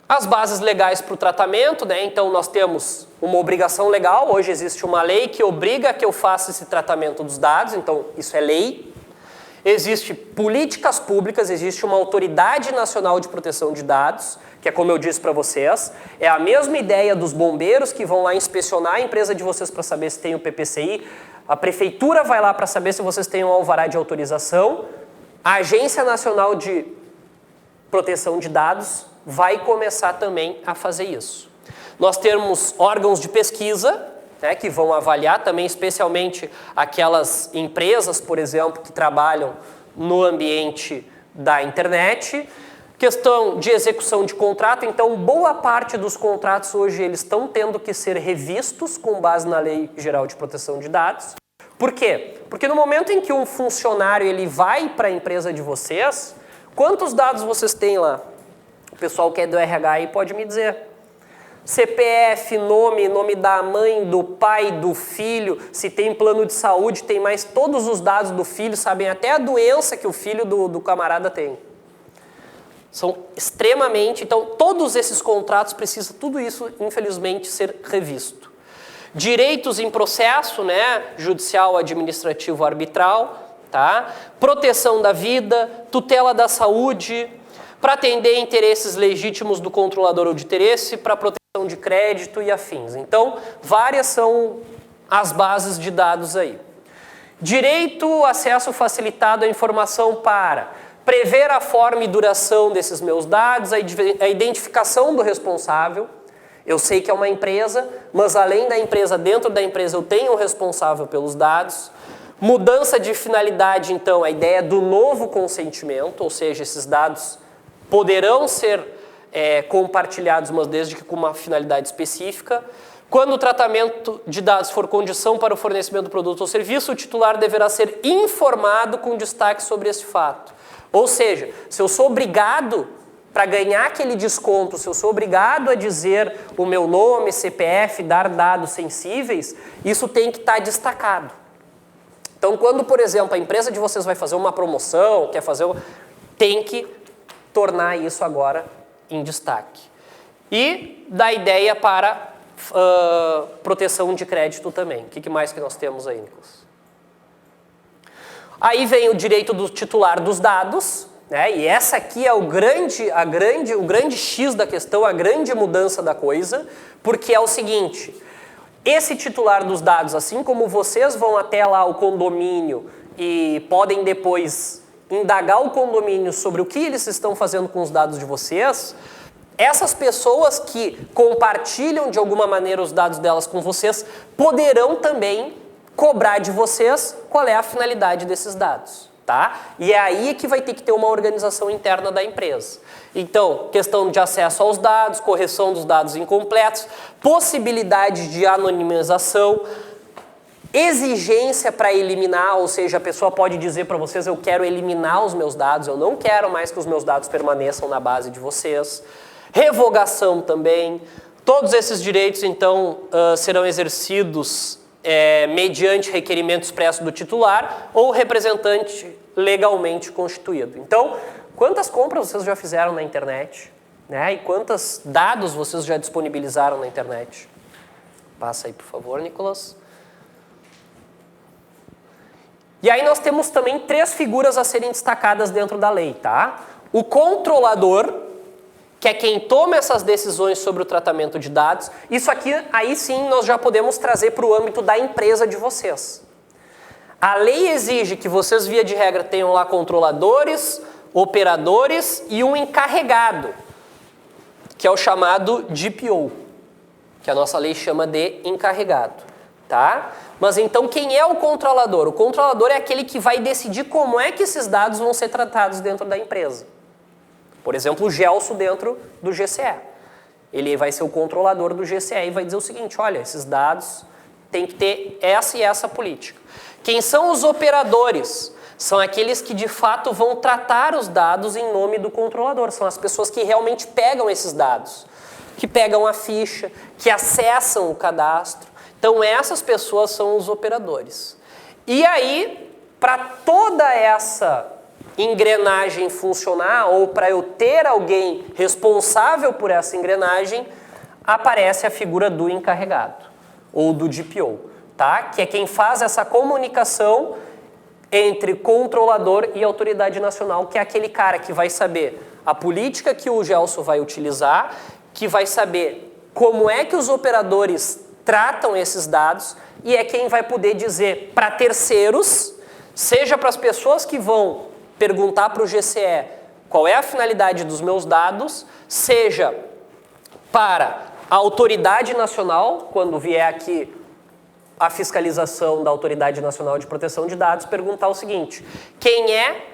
As bases legais para o tratamento, né? Então nós temos uma obrigação legal, hoje existe uma lei que obriga que eu faça esse tratamento dos dados, então isso é lei. Existe políticas públicas, existe uma autoridade nacional de proteção de dados, que é como eu disse para vocês, é a mesma ideia dos bombeiros que vão lá inspecionar a empresa de vocês para saber se tem o PPCI, a prefeitura vai lá para saber se vocês têm um alvará de autorização, a Agência Nacional de Proteção de Dados vai começar também a fazer isso. Nós temos órgãos de pesquisa, né, que vão avaliar também, especialmente aquelas empresas, por exemplo, que trabalham no ambiente da internet. Questão de execução de contrato, então boa parte dos contratos hoje eles estão tendo que ser revistos com base na Lei Geral de Proteção de Dados. Por quê? Porque no momento em que um funcionário ele vai para a empresa de vocês, quantos dados vocês têm lá? O pessoal que é do RH aí pode me dizer. CPF, nome da mãe, do pai, do filho, se tem plano de saúde, tem mais todos os dados do filho, sabem até a doença que o filho do camarada tem. São extremamente... Então, todos esses contratos precisam, tudo isso, infelizmente, ser revisto. Direitos em processo, né? Judicial, administrativo, arbitral, tá? Proteção da vida, tutela da saúde, para atender interesses legítimos do controlador ou de interesse, para proteção de crédito e afins. Então, várias são as bases de dados aí. Direito, acesso facilitado à informação para prever a forma e duração desses meus dados, a identificação do responsável. Eu sei que é uma empresa, mas além da empresa, dentro da empresa eu tenho um responsável pelos dados. Mudança de finalidade, então, a ideia do novo consentimento, ou seja, esses dados poderão ser compartilhados, mas desde que com uma finalidade específica. Quando o tratamento de dados for condição para o fornecimento do produto ou serviço, o titular deverá ser informado com destaque sobre esse fato. Ou seja, se eu sou obrigado, para ganhar aquele desconto, se eu sou obrigado a dizer o meu nome, CPF, dar dados sensíveis, isso tem que estar destacado. Então, quando, por exemplo, a empresa de vocês vai fazer uma promoção, quer fazer, tem que tornar isso agora em destaque. E da ideia para proteção de crédito também. O que mais que nós temos aí, Nicolas? Aí vem o direito do titular dos dados, né? E essa aqui é o grande X da questão, a grande mudança da coisa, porque é o seguinte, esse titular dos dados, assim como vocês vão até lá o condomínio e podem depois indagar o condomínio sobre o que eles estão fazendo com os dados de vocês, essas pessoas que compartilham de alguma maneira os dados delas com vocês poderão também cobrar de vocês qual é a finalidade desses dados, tá? E é aí que vai ter que ter uma organização interna da empresa. Então, questão de acesso aos dados, correção dos dados incompletos, possibilidade de anonimização, exigência para eliminar, ou seja, a pessoa pode dizer para vocês, eu quero eliminar os meus dados, eu não quero mais que os meus dados permaneçam na base de vocês. Revogação também. Todos esses direitos, então, serão exercidos mediante requerimento expresso do titular ou representante legalmente constituído. Então, quantas compras vocês já fizeram na internet? Né? E quantos dados vocês já disponibilizaram na internet? Passa aí, por favor, Nicolas. E aí nós temos também 3 figuras a serem destacadas dentro da lei, tá? O controlador, que é quem toma essas decisões sobre o tratamento de dados. Isso aqui, aí sim, nós já podemos trazer para o âmbito da empresa de vocês. A lei exige que vocês, via de regra, tenham lá controladores, operadores e um encarregado, que é o chamado DPO, que a nossa lei chama de encarregado, tá? Mas então, quem é o controlador? O controlador é aquele que vai decidir como é que esses dados vão ser tratados dentro da empresa. Por exemplo, o Gelson dentro do GCE. Ele vai ser o controlador do GCE e vai dizer o seguinte, olha, esses dados têm que ter essa e essa política. Quem são os operadores? São aqueles que de fato vão tratar os dados em nome do controlador. São as pessoas que realmente pegam esses dados, que pegam a ficha, que acessam o cadastro. Então essas pessoas são os operadores. E aí, para toda essa engrenagem funcionar, ou para eu ter alguém responsável por essa engrenagem, aparece a figura do encarregado, ou do DPO, tá? Que é quem faz essa comunicação entre controlador e autoridade nacional, que é aquele cara que vai saber a política que o Gelson vai utilizar, que vai saber como é que os operadores tratam esses dados, e é quem vai poder dizer para terceiros, seja para as pessoas que vão perguntar para o GCE qual é a finalidade dos meus dados, seja para a autoridade nacional, quando vier aqui a fiscalização da Autoridade Nacional de Proteção de Dados perguntar o seguinte: quem é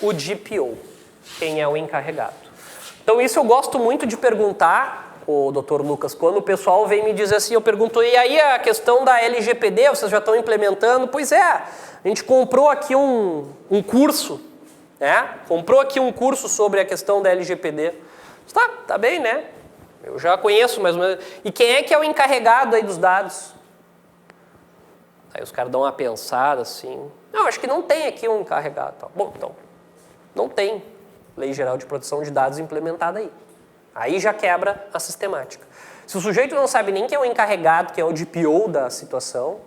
o DPO? Quem é o encarregado? Então isso eu gosto muito de perguntar, o Dr. Lucas, quando o pessoal vem me dizer assim, eu pergunto, e aí a questão da LGPD, vocês já estão implementando? Pois é, a gente comprou aqui um curso, né? Comprou aqui um curso sobre a questão da LGPD. Tá bem, né? Eu já conheço mais ou menos. E quem é que é o encarregado aí dos dados? Aí os caras dão uma pensada assim. Não, acho que não tem aqui um encarregado. Bom, então, não tem Lei Geral de Proteção de Dados implementada aí. Aí já quebra a sistemática. Se o sujeito não sabe nem quem é o encarregado, quem é o DPO da situação,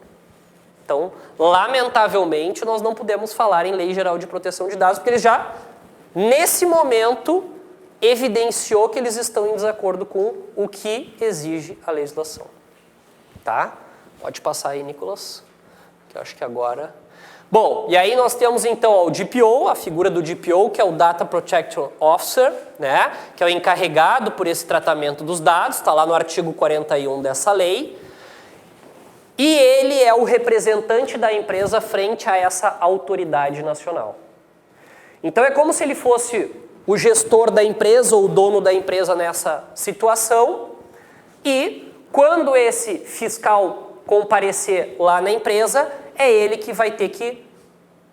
então, lamentavelmente, nós não podemos falar em Lei Geral de Proteção de Dados, porque eles já, nesse momento, evidenciou que eles estão em desacordo com o que exige a legislação. Tá? Pode passar aí, Nicolas, que eu acho que agora... Bom, e aí nós temos então o DPO, a figura do DPO, que é o Data Protection Officer, né, que é o encarregado por esse tratamento dos dados, está lá no artigo 41 dessa lei, e ele é o representante da empresa frente a essa autoridade nacional. Então é como se ele fosse o gestor da empresa ou o dono da empresa nessa situação, e quando esse fiscal comparecer lá na empresa, é ele que vai ter que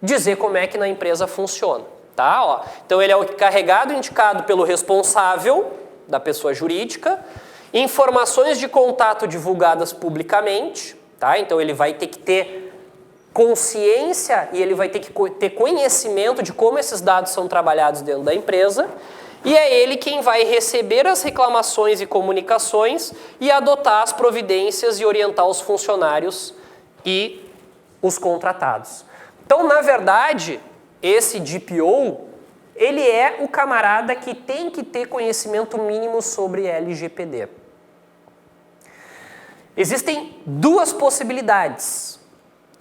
dizer como é que na empresa funciona. Tá? Ó, então ele é o encarregado indicado pelo responsável da pessoa jurídica, informações de contato divulgadas publicamente, tá? Então ele vai ter que ter consciência e ele vai ter que ter conhecimento de como esses dados são trabalhados dentro da empresa, e é ele quem vai receber as reclamações e comunicações e adotar as providências e orientar os funcionários e os contratados. Então, na verdade, esse DPO, ele é o camarada que tem que ter conhecimento mínimo sobre LGPD. Existem duas possibilidades.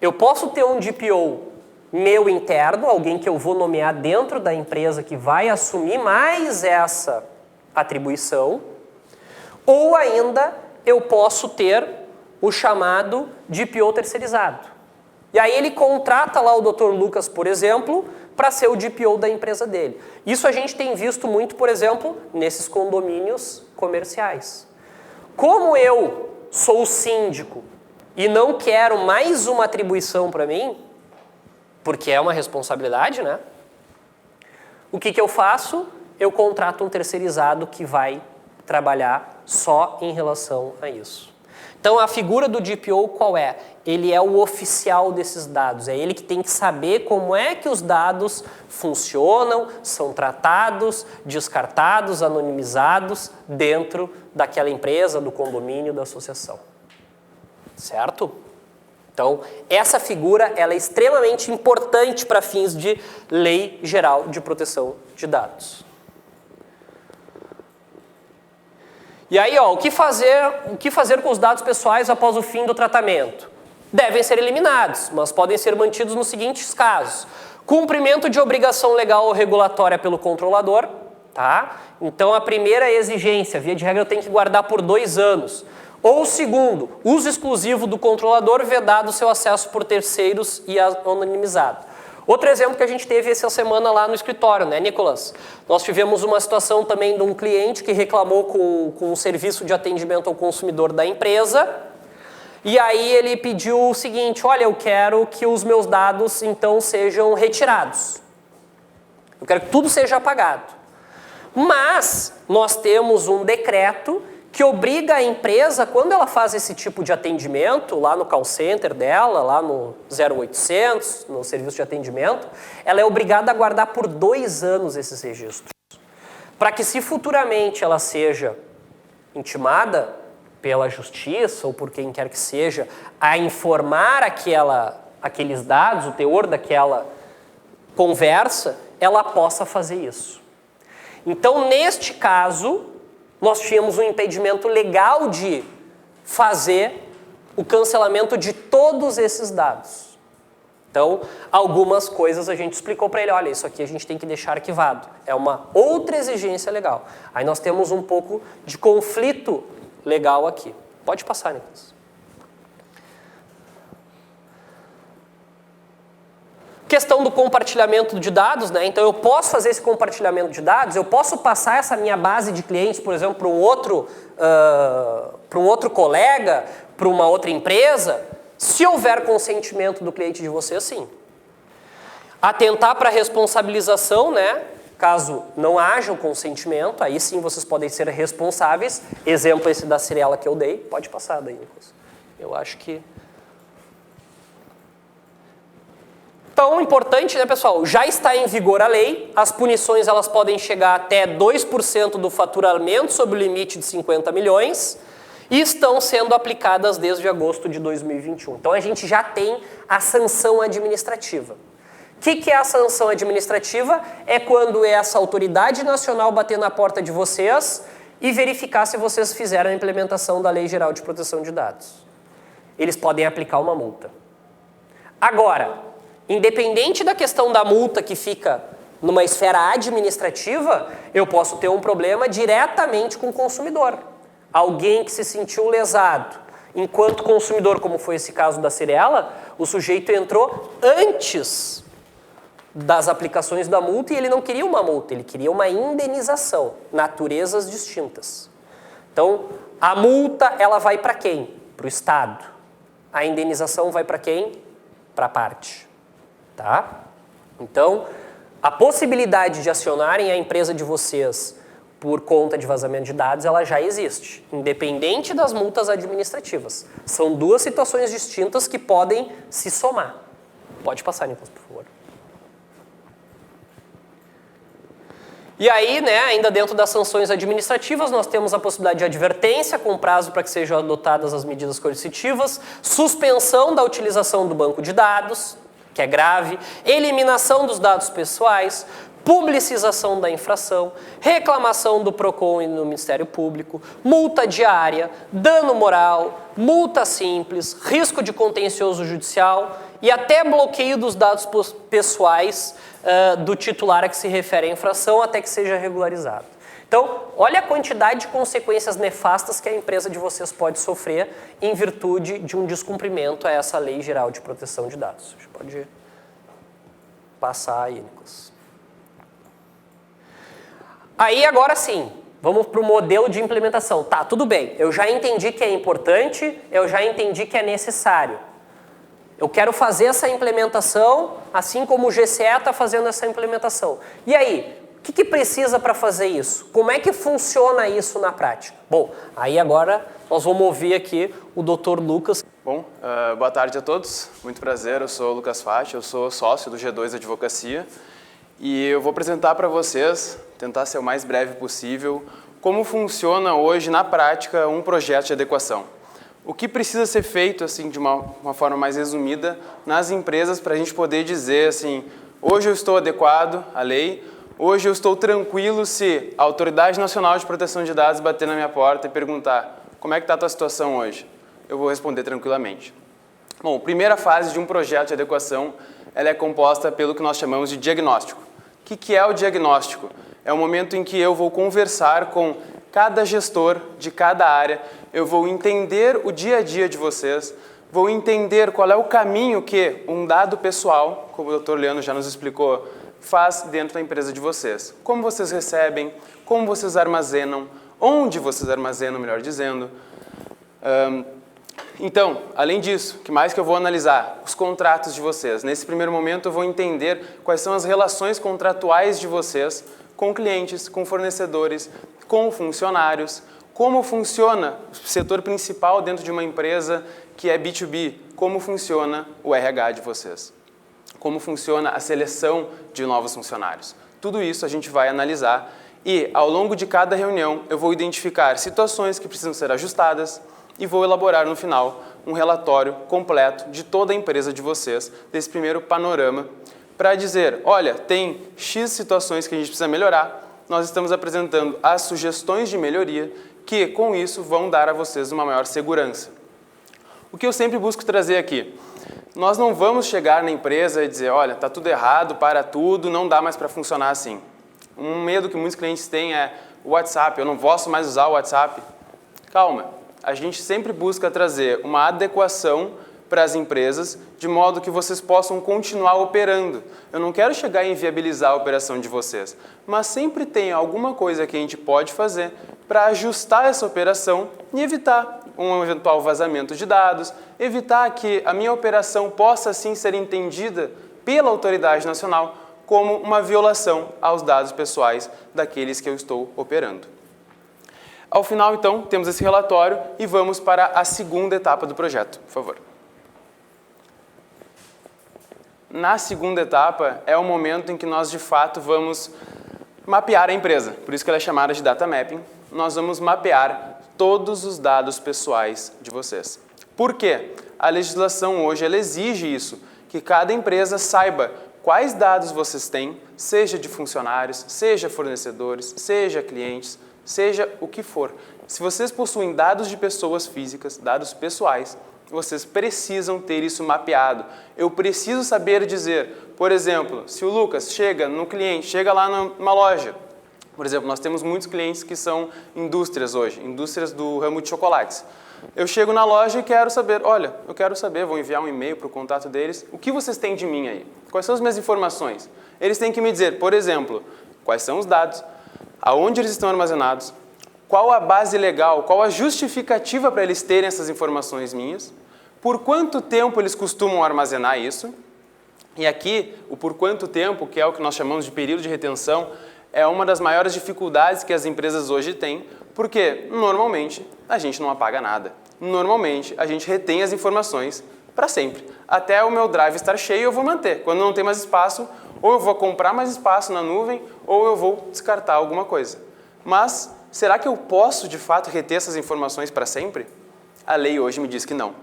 Eu posso ter um DPO meu interno, alguém que eu vou nomear dentro da empresa que vai assumir mais essa atribuição, ou ainda eu posso ter o chamado DPO terceirizado. E aí ele contrata lá o Dr. Lucas, por exemplo, para ser o DPO da empresa dele. Isso a gente tem visto muito, por exemplo, nesses condomínios comerciais. Como eu sou o síndico e não quero mais uma atribuição para mim, porque é uma responsabilidade, né? O que eu faço? Eu contrato um terceirizado que vai trabalhar só em relação a isso. Então, a figura do DPO qual é? Ele é o oficial desses dados, é ele que tem que saber como é que os dados funcionam, são tratados, descartados, anonimizados dentro daquela empresa, do condomínio, da associação. Certo? Então, essa figura ela é extremamente importante para fins de Lei Geral de Proteção de Dados. E aí, ó, o que fazer com os dados pessoais após o fim do tratamento? Devem ser eliminados, mas podem ser mantidos nos seguintes casos. Cumprimento de obrigação legal ou regulatória pelo controlador. Tá? Então, a primeira exigência, via de regra, eu tenho que guardar por 2 anos. Ou segundo, uso exclusivo do controlador, vedado seu acesso por terceiros e anonimizado. Outro exemplo que a gente teve essa semana lá no escritório, né, Nicolas? Nós tivemos uma situação também de um cliente que reclamou com o serviço de atendimento ao consumidor da empresa, e aí ele pediu o seguinte: olha, eu quero que os meus dados então sejam retirados. Eu quero que tudo seja apagado. Mas nós temos um decreto que obriga a empresa, quando ela faz esse tipo de atendimento, lá no call center dela, lá no 0800, no serviço de atendimento, ela é obrigada a guardar por 2 anos esses registros. Para que, se futuramente ela seja intimada pela justiça ou por quem quer que seja a informar aqueles dados, o teor daquela conversa, ela possa fazer isso. Então, neste caso, nós tínhamos um impedimento legal de fazer o cancelamento de todos esses dados. Então, algumas coisas a gente explicou para ele, olha, isso aqui a gente tem que deixar arquivado. É uma outra exigência legal. Aí nós temos um pouco de conflito legal aqui. Pode passar, Nicolas. Questão do compartilhamento de dados, né? Então eu posso fazer esse compartilhamento de dados, eu posso passar essa minha base de clientes, por exemplo, para um outro colega, para uma outra empresa, se houver consentimento do cliente de vocês, sim. Atentar para a responsabilização, né? Caso não haja o consentimento, aí sim vocês podem ser responsáveis. Exemplo esse da Cirela que eu dei. Pode passar daí, Nicolas. Eu acho que... Então, importante, né, pessoal? Já está em vigor a lei. As punições elas podem chegar até 2% do faturamento sob o limite de 50 milhões e estão sendo aplicadas desde agosto de 2021. Então, a gente já tem a sanção administrativa. O que é a sanção administrativa? É quando essa autoridade nacional bater na porta de vocês e verificar se vocês fizeram a implementação da Lei Geral de Proteção de Dados. Eles podem aplicar uma multa. Agora, independente da questão da multa que fica numa esfera administrativa, eu posso ter um problema diretamente com o consumidor. Alguém que se sentiu lesado. Enquanto consumidor, como foi esse caso da Cirela, o sujeito entrou antes das aplicações da multa e ele não queria uma multa, ele queria uma indenização, naturezas distintas. Então, a multa ela vai para quem? Para o Estado. A indenização vai para quem? Para a parte. Tá? Então, a possibilidade de acionarem a empresa de vocês por conta de vazamento de dados, ela já existe, independente das multas administrativas. São duas situações distintas que podem se somar. Pode passar, Nicolas, por favor. E aí, né, ainda dentro das sanções administrativas, nós temos a possibilidade de advertência com prazo para que sejam adotadas as medidas coercitivas, suspensão da utilização do banco de dados, que é grave, eliminação dos dados pessoais, publicização da infração, reclamação do PROCON e do Ministério Público, multa diária, dano moral, multa simples, risco de contencioso judicial e até bloqueio dos dados pessoais do titular a que se refere a infração até que seja regularizado. Então, olha a quantidade de consequências nefastas que a empresa de vocês pode sofrer em virtude de um descumprimento a essa Lei Geral de Proteção de Dados. A gente pode passar aí, Nicolas. Aí, agora sim, vamos para o modelo de implementação. Tá, tudo bem, eu já entendi que é importante, eu já entendi que é necessário. Eu quero fazer essa implementação, assim como o GCE está fazendo essa implementação. E aí? O que precisa para fazer isso? Como é que funciona isso na prática? Bom, aí agora nós vamos ouvir aqui o Dr. Lucas. Bom, boa tarde a todos. Muito prazer, eu sou o Lucas Fati, eu sou sócio do G2 Advocacia e eu vou apresentar para vocês, tentar ser o mais breve possível, como funciona hoje na prática um projeto de adequação. O que precisa ser feito assim de uma forma mais resumida nas empresas para a gente poder dizer assim, hoje eu estou adequado à lei, hoje eu estou tranquilo se a Autoridade Nacional de Proteção de Dados bater na minha porta e perguntar como é que está a tua situação hoje? Eu vou responder tranquilamente. Bom, a primeira fase de um projeto de adequação ela é composta pelo que nós chamamos de diagnóstico. O que é o diagnóstico? É o momento em que eu vou conversar com cada gestor de cada área, eu vou entender o dia a dia de vocês, vou entender qual é o caminho que um dado pessoal, como o Dr. Leandro já nos explicou, faz dentro da empresa de vocês. Como vocês recebem, como vocês armazenam, onde vocês armazenam, melhor dizendo. Então, além disso, o que mais que eu vou analisar? Os contratos de vocês. Nesse primeiro momento eu vou entender quais são as relações contratuais de vocês com clientes, com fornecedores, com funcionários, como funciona o setor principal dentro de uma empresa que é B2B, como funciona o RH de vocês. Como funciona a seleção de novos funcionários. Tudo isso a gente vai analisar e, ao longo de cada reunião, eu vou identificar situações que precisam ser ajustadas e vou elaborar, no final, um relatório completo de toda a empresa de vocês, desse primeiro panorama, para dizer, olha, tem X situações que a gente precisa melhorar, nós estamos apresentando as sugestões de melhoria que, com isso, vão dar a vocês uma maior segurança. O que eu sempre busco trazer aqui? Nós não vamos chegar na empresa e dizer, olha, está tudo errado, para tudo, não dá mais para funcionar assim. Um medo que muitos clientes têm é o WhatsApp, eu não posso mais usar o WhatsApp. Calma, a gente sempre busca trazer uma adequação para as empresas, de modo que vocês possam continuar operando. Eu não quero chegar e inviabilizar a operação de vocês, mas sempre tem alguma coisa que a gente pode fazer para ajustar essa operação e evitar um eventual vazamento de dados, evitar que a minha operação possa sim ser entendida pela autoridade nacional como uma violação aos dados pessoais daqueles que eu estou operando. Ao final, então, temos esse relatório e vamos para a segunda etapa do projeto, por favor. Na segunda etapa é o momento em que nós, de fato, vamos mapear a empresa. Por isso que ela é chamada de Data Mapping. Nós vamos mapear todos os dados pessoais de vocês. Por quê? A legislação hoje ela exige isso, que cada empresa saiba quais dados vocês têm, seja de funcionários, seja fornecedores, seja clientes, seja o que for. Se vocês possuem dados de pessoas físicas, dados pessoais, vocês precisam ter isso mapeado. Eu preciso saber dizer, por exemplo, se o Lucas chega no cliente, chega lá numa loja, por exemplo, nós temos muitos clientes que são indústrias hoje, indústrias do ramo de chocolates. Eu chego na loja e quero saber, olha, eu quero saber, vou enviar um e-mail para o contato deles, o que vocês têm de mim aí? Quais são as minhas informações? Eles têm que me dizer, por exemplo, quais são os dados, aonde eles estão armazenados, qual a base legal, qual a justificativa para eles terem essas informações minhas, por quanto tempo eles costumam armazenar isso, e aqui, o por quanto tempo, que é o que nós chamamos de período de retenção, é uma das maiores dificuldades que as empresas hoje têm, porque normalmente a gente não apaga nada. Normalmente a gente retém as informações para sempre. Até o meu drive estar cheio eu vou manter. Quando não tem mais espaço, ou eu vou comprar mais espaço na nuvem, ou eu vou descartar alguma coisa. Mas será que eu posso de fato reter essas informações para sempre? A lei hoje me diz que não.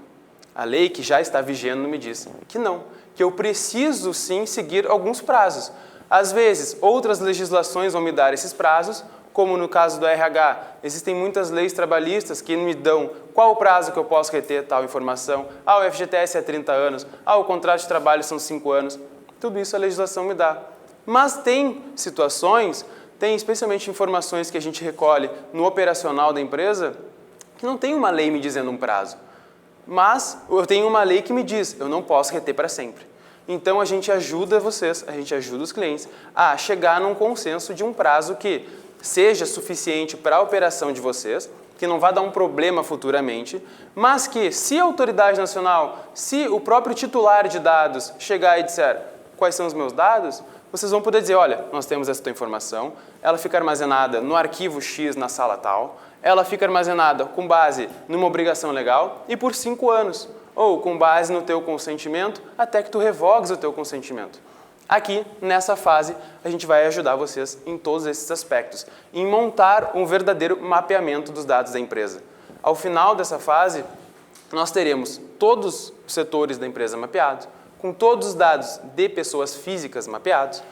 A lei que já está vigendo me diz que não, que eu preciso sim seguir alguns prazos. Às vezes, outras legislações vão me dar esses prazos, como no caso do RH, existem muitas leis trabalhistas que me dão qual o prazo que eu posso reter tal informação. O FGTS é 30 anos, o contrato de trabalho são 5 anos. Tudo isso a legislação me dá. Mas tem situações, tem especialmente informações que a gente recolhe no operacional da empresa, que não tem uma lei me dizendo um prazo. Mas eu tenho uma lei que me diz, eu não posso reter para sempre. Então a gente ajuda vocês, a gente ajuda os clientes a chegar num consenso de um prazo que seja suficiente para a operação de vocês, que não vai dar um problema futuramente, mas que se a autoridade nacional, se o próprio titular de dados chegar e disser quais são os meus dados, vocês vão poder dizer, olha, nós temos essa tua informação, ela fica armazenada no arquivo X na sala tal, ela fica armazenada com base numa obrigação legal e por 5 anos, ou com base no teu consentimento até que tu revogues o teu consentimento. Aqui, nessa fase, a gente vai ajudar vocês em todos esses aspectos, em montar um verdadeiro mapeamento dos dados da empresa. Ao final dessa fase, nós teremos todos os setores da empresa mapeados, com todos os dados de pessoas físicas mapeados,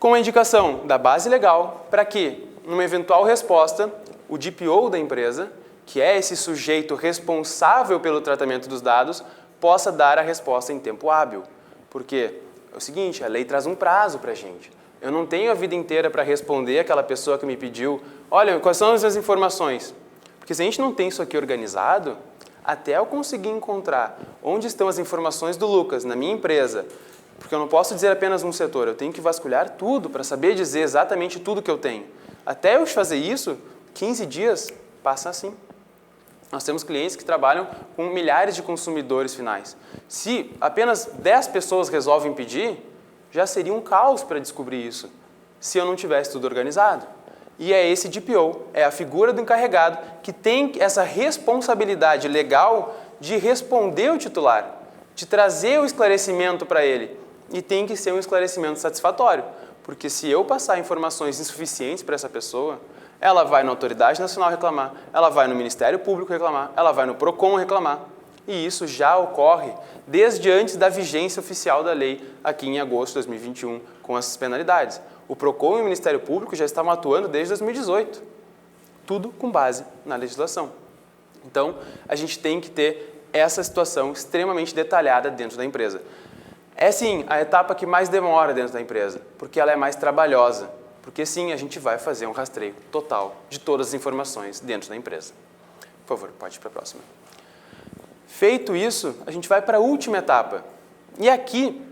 com a indicação da base legal para que, numa eventual resposta, o DPO da empresa, que é esse sujeito responsável pelo tratamento dos dados, possa dar a resposta em tempo hábil. Porque é o seguinte, a lei traz um prazo para a gente. Eu não tenho a vida inteira para responder aquela pessoa que me pediu, olha, quais são as minhas informações? Porque se a gente não tem isso aqui organizado, até eu conseguir encontrar onde estão as informações do Lucas na minha empresa, porque eu não posso dizer apenas um setor, eu tenho que vasculhar tudo para saber dizer exatamente tudo que eu tenho. Até eu fazer isso, 15 dias passa assim. Nós temos clientes que trabalham com milhares de consumidores finais. Se apenas 10 pessoas resolvem pedir, já seria um caos para descobrir isso, se eu não tivesse tudo organizado. E é esse DPO, é a figura do encarregado, que tem essa responsabilidade legal de responder o titular, de trazer o esclarecimento para ele. E tem que ser um esclarecimento satisfatório, porque se eu passar informações insuficientes para essa pessoa, ela vai na Autoridade Nacional reclamar, ela vai no Ministério Público reclamar, ela vai no PROCON reclamar. E isso já ocorre desde antes da vigência oficial da lei, aqui em agosto de 2021, com essas penalidades. O PROCON e o Ministério Público já estavam atuando desde 2018. Tudo com base na legislação. Então, a gente tem que ter essa situação extremamente detalhada dentro da empresa. É sim a etapa que mais demora dentro da empresa, porque ela é mais trabalhosa. Porque sim, a gente vai fazer um rastreio total de todas as informações dentro da empresa. Por favor, pode ir para a próxima. Feito isso, a gente vai para a última etapa. E aqui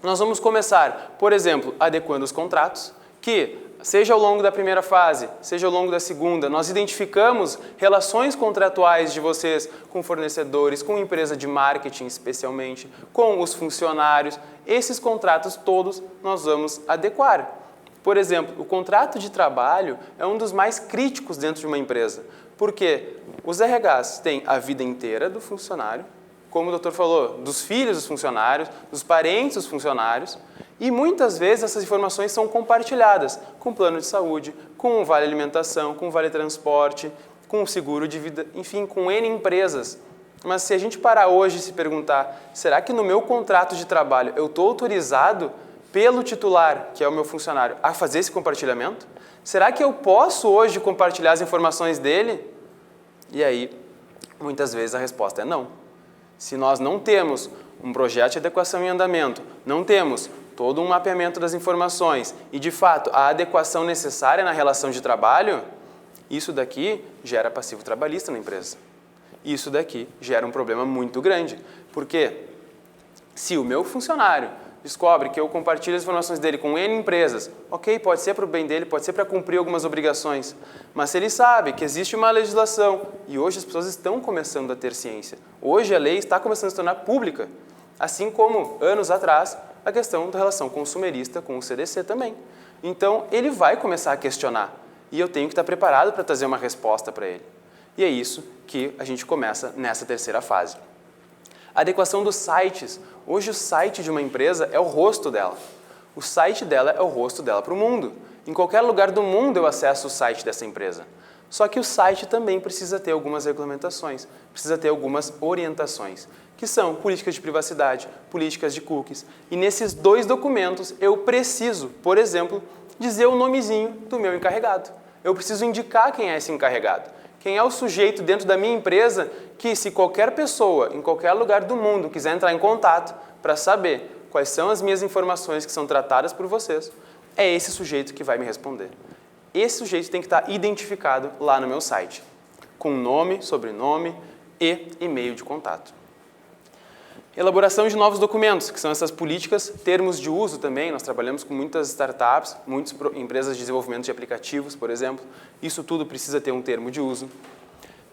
nós vamos começar, por exemplo, adequando os contratos, que seja ao longo da primeira fase, seja ao longo da segunda, nós identificamos relações contratuais de vocês com fornecedores, com empresa de marketing especialmente, com os funcionários. Esses contratos todos nós vamos adequar. Por exemplo, o contrato de trabalho é um dos mais críticos dentro de uma empresa, porque os RHs têm a vida inteira do funcionário, como o doutor falou, dos filhos dos funcionários, dos parentes dos funcionários, e muitas vezes essas informações são compartilhadas com plano de saúde, com vale alimentação, com vale transporte, com seguro de vida, enfim, com N empresas. Mas se a gente parar hoje e se perguntar, será que no meu contrato de trabalho eu estou autorizado pelo titular, que é o meu funcionário, a fazer esse compartilhamento? Será que eu posso hoje compartilhar as informações dele? E aí, muitas vezes a resposta é não. Se nós não temos um projeto de adequação em andamento, não temos todo um mapeamento das informações e, de fato, a adequação necessária na relação de trabalho, isso daqui gera passivo trabalhista na empresa. Isso daqui gera um problema muito grande, porque se o meu funcionário descobre que eu compartilho as informações dele com N empresas, ok, pode ser para o bem dele, pode ser para cumprir algumas obrigações, mas se ele sabe que existe uma legislação, e hoje as pessoas estão começando a ter ciência, hoje a lei está começando a se tornar pública, assim como, anos atrás, a questão da relação consumerista com o CDC também. Então, ele vai começar a questionar, e eu tenho que estar preparado para trazer uma resposta para ele. E é isso que a gente começa nessa terceira fase. A adequação dos sites. Hoje o site de uma empresa é o rosto dela. O site dela é o rosto dela para o mundo. Em qualquer lugar do mundo eu acesso o site dessa empresa. Só que o site também precisa ter algumas regulamentações, precisa ter algumas orientações, que são políticas de privacidade, políticas de cookies. E nesses dois documentos eu preciso, por exemplo, dizer o nomezinho do meu encarregado. Eu preciso indicar quem é esse encarregado. Quem é o sujeito dentro da minha empresa que, se qualquer pessoa, em qualquer lugar do mundo, quiser entrar em contato para saber quais são as minhas informações que são tratadas por vocês, é esse sujeito que vai me responder. Esse sujeito tem que estar identificado lá no meu site, com nome, sobrenome e e-mail de contato. Elaboração de novos documentos, que são essas políticas, termos de uso também. Nós trabalhamos com muitas startups, muitas empresas de desenvolvimento de aplicativos, por exemplo. Isso tudo precisa ter um termo de uso.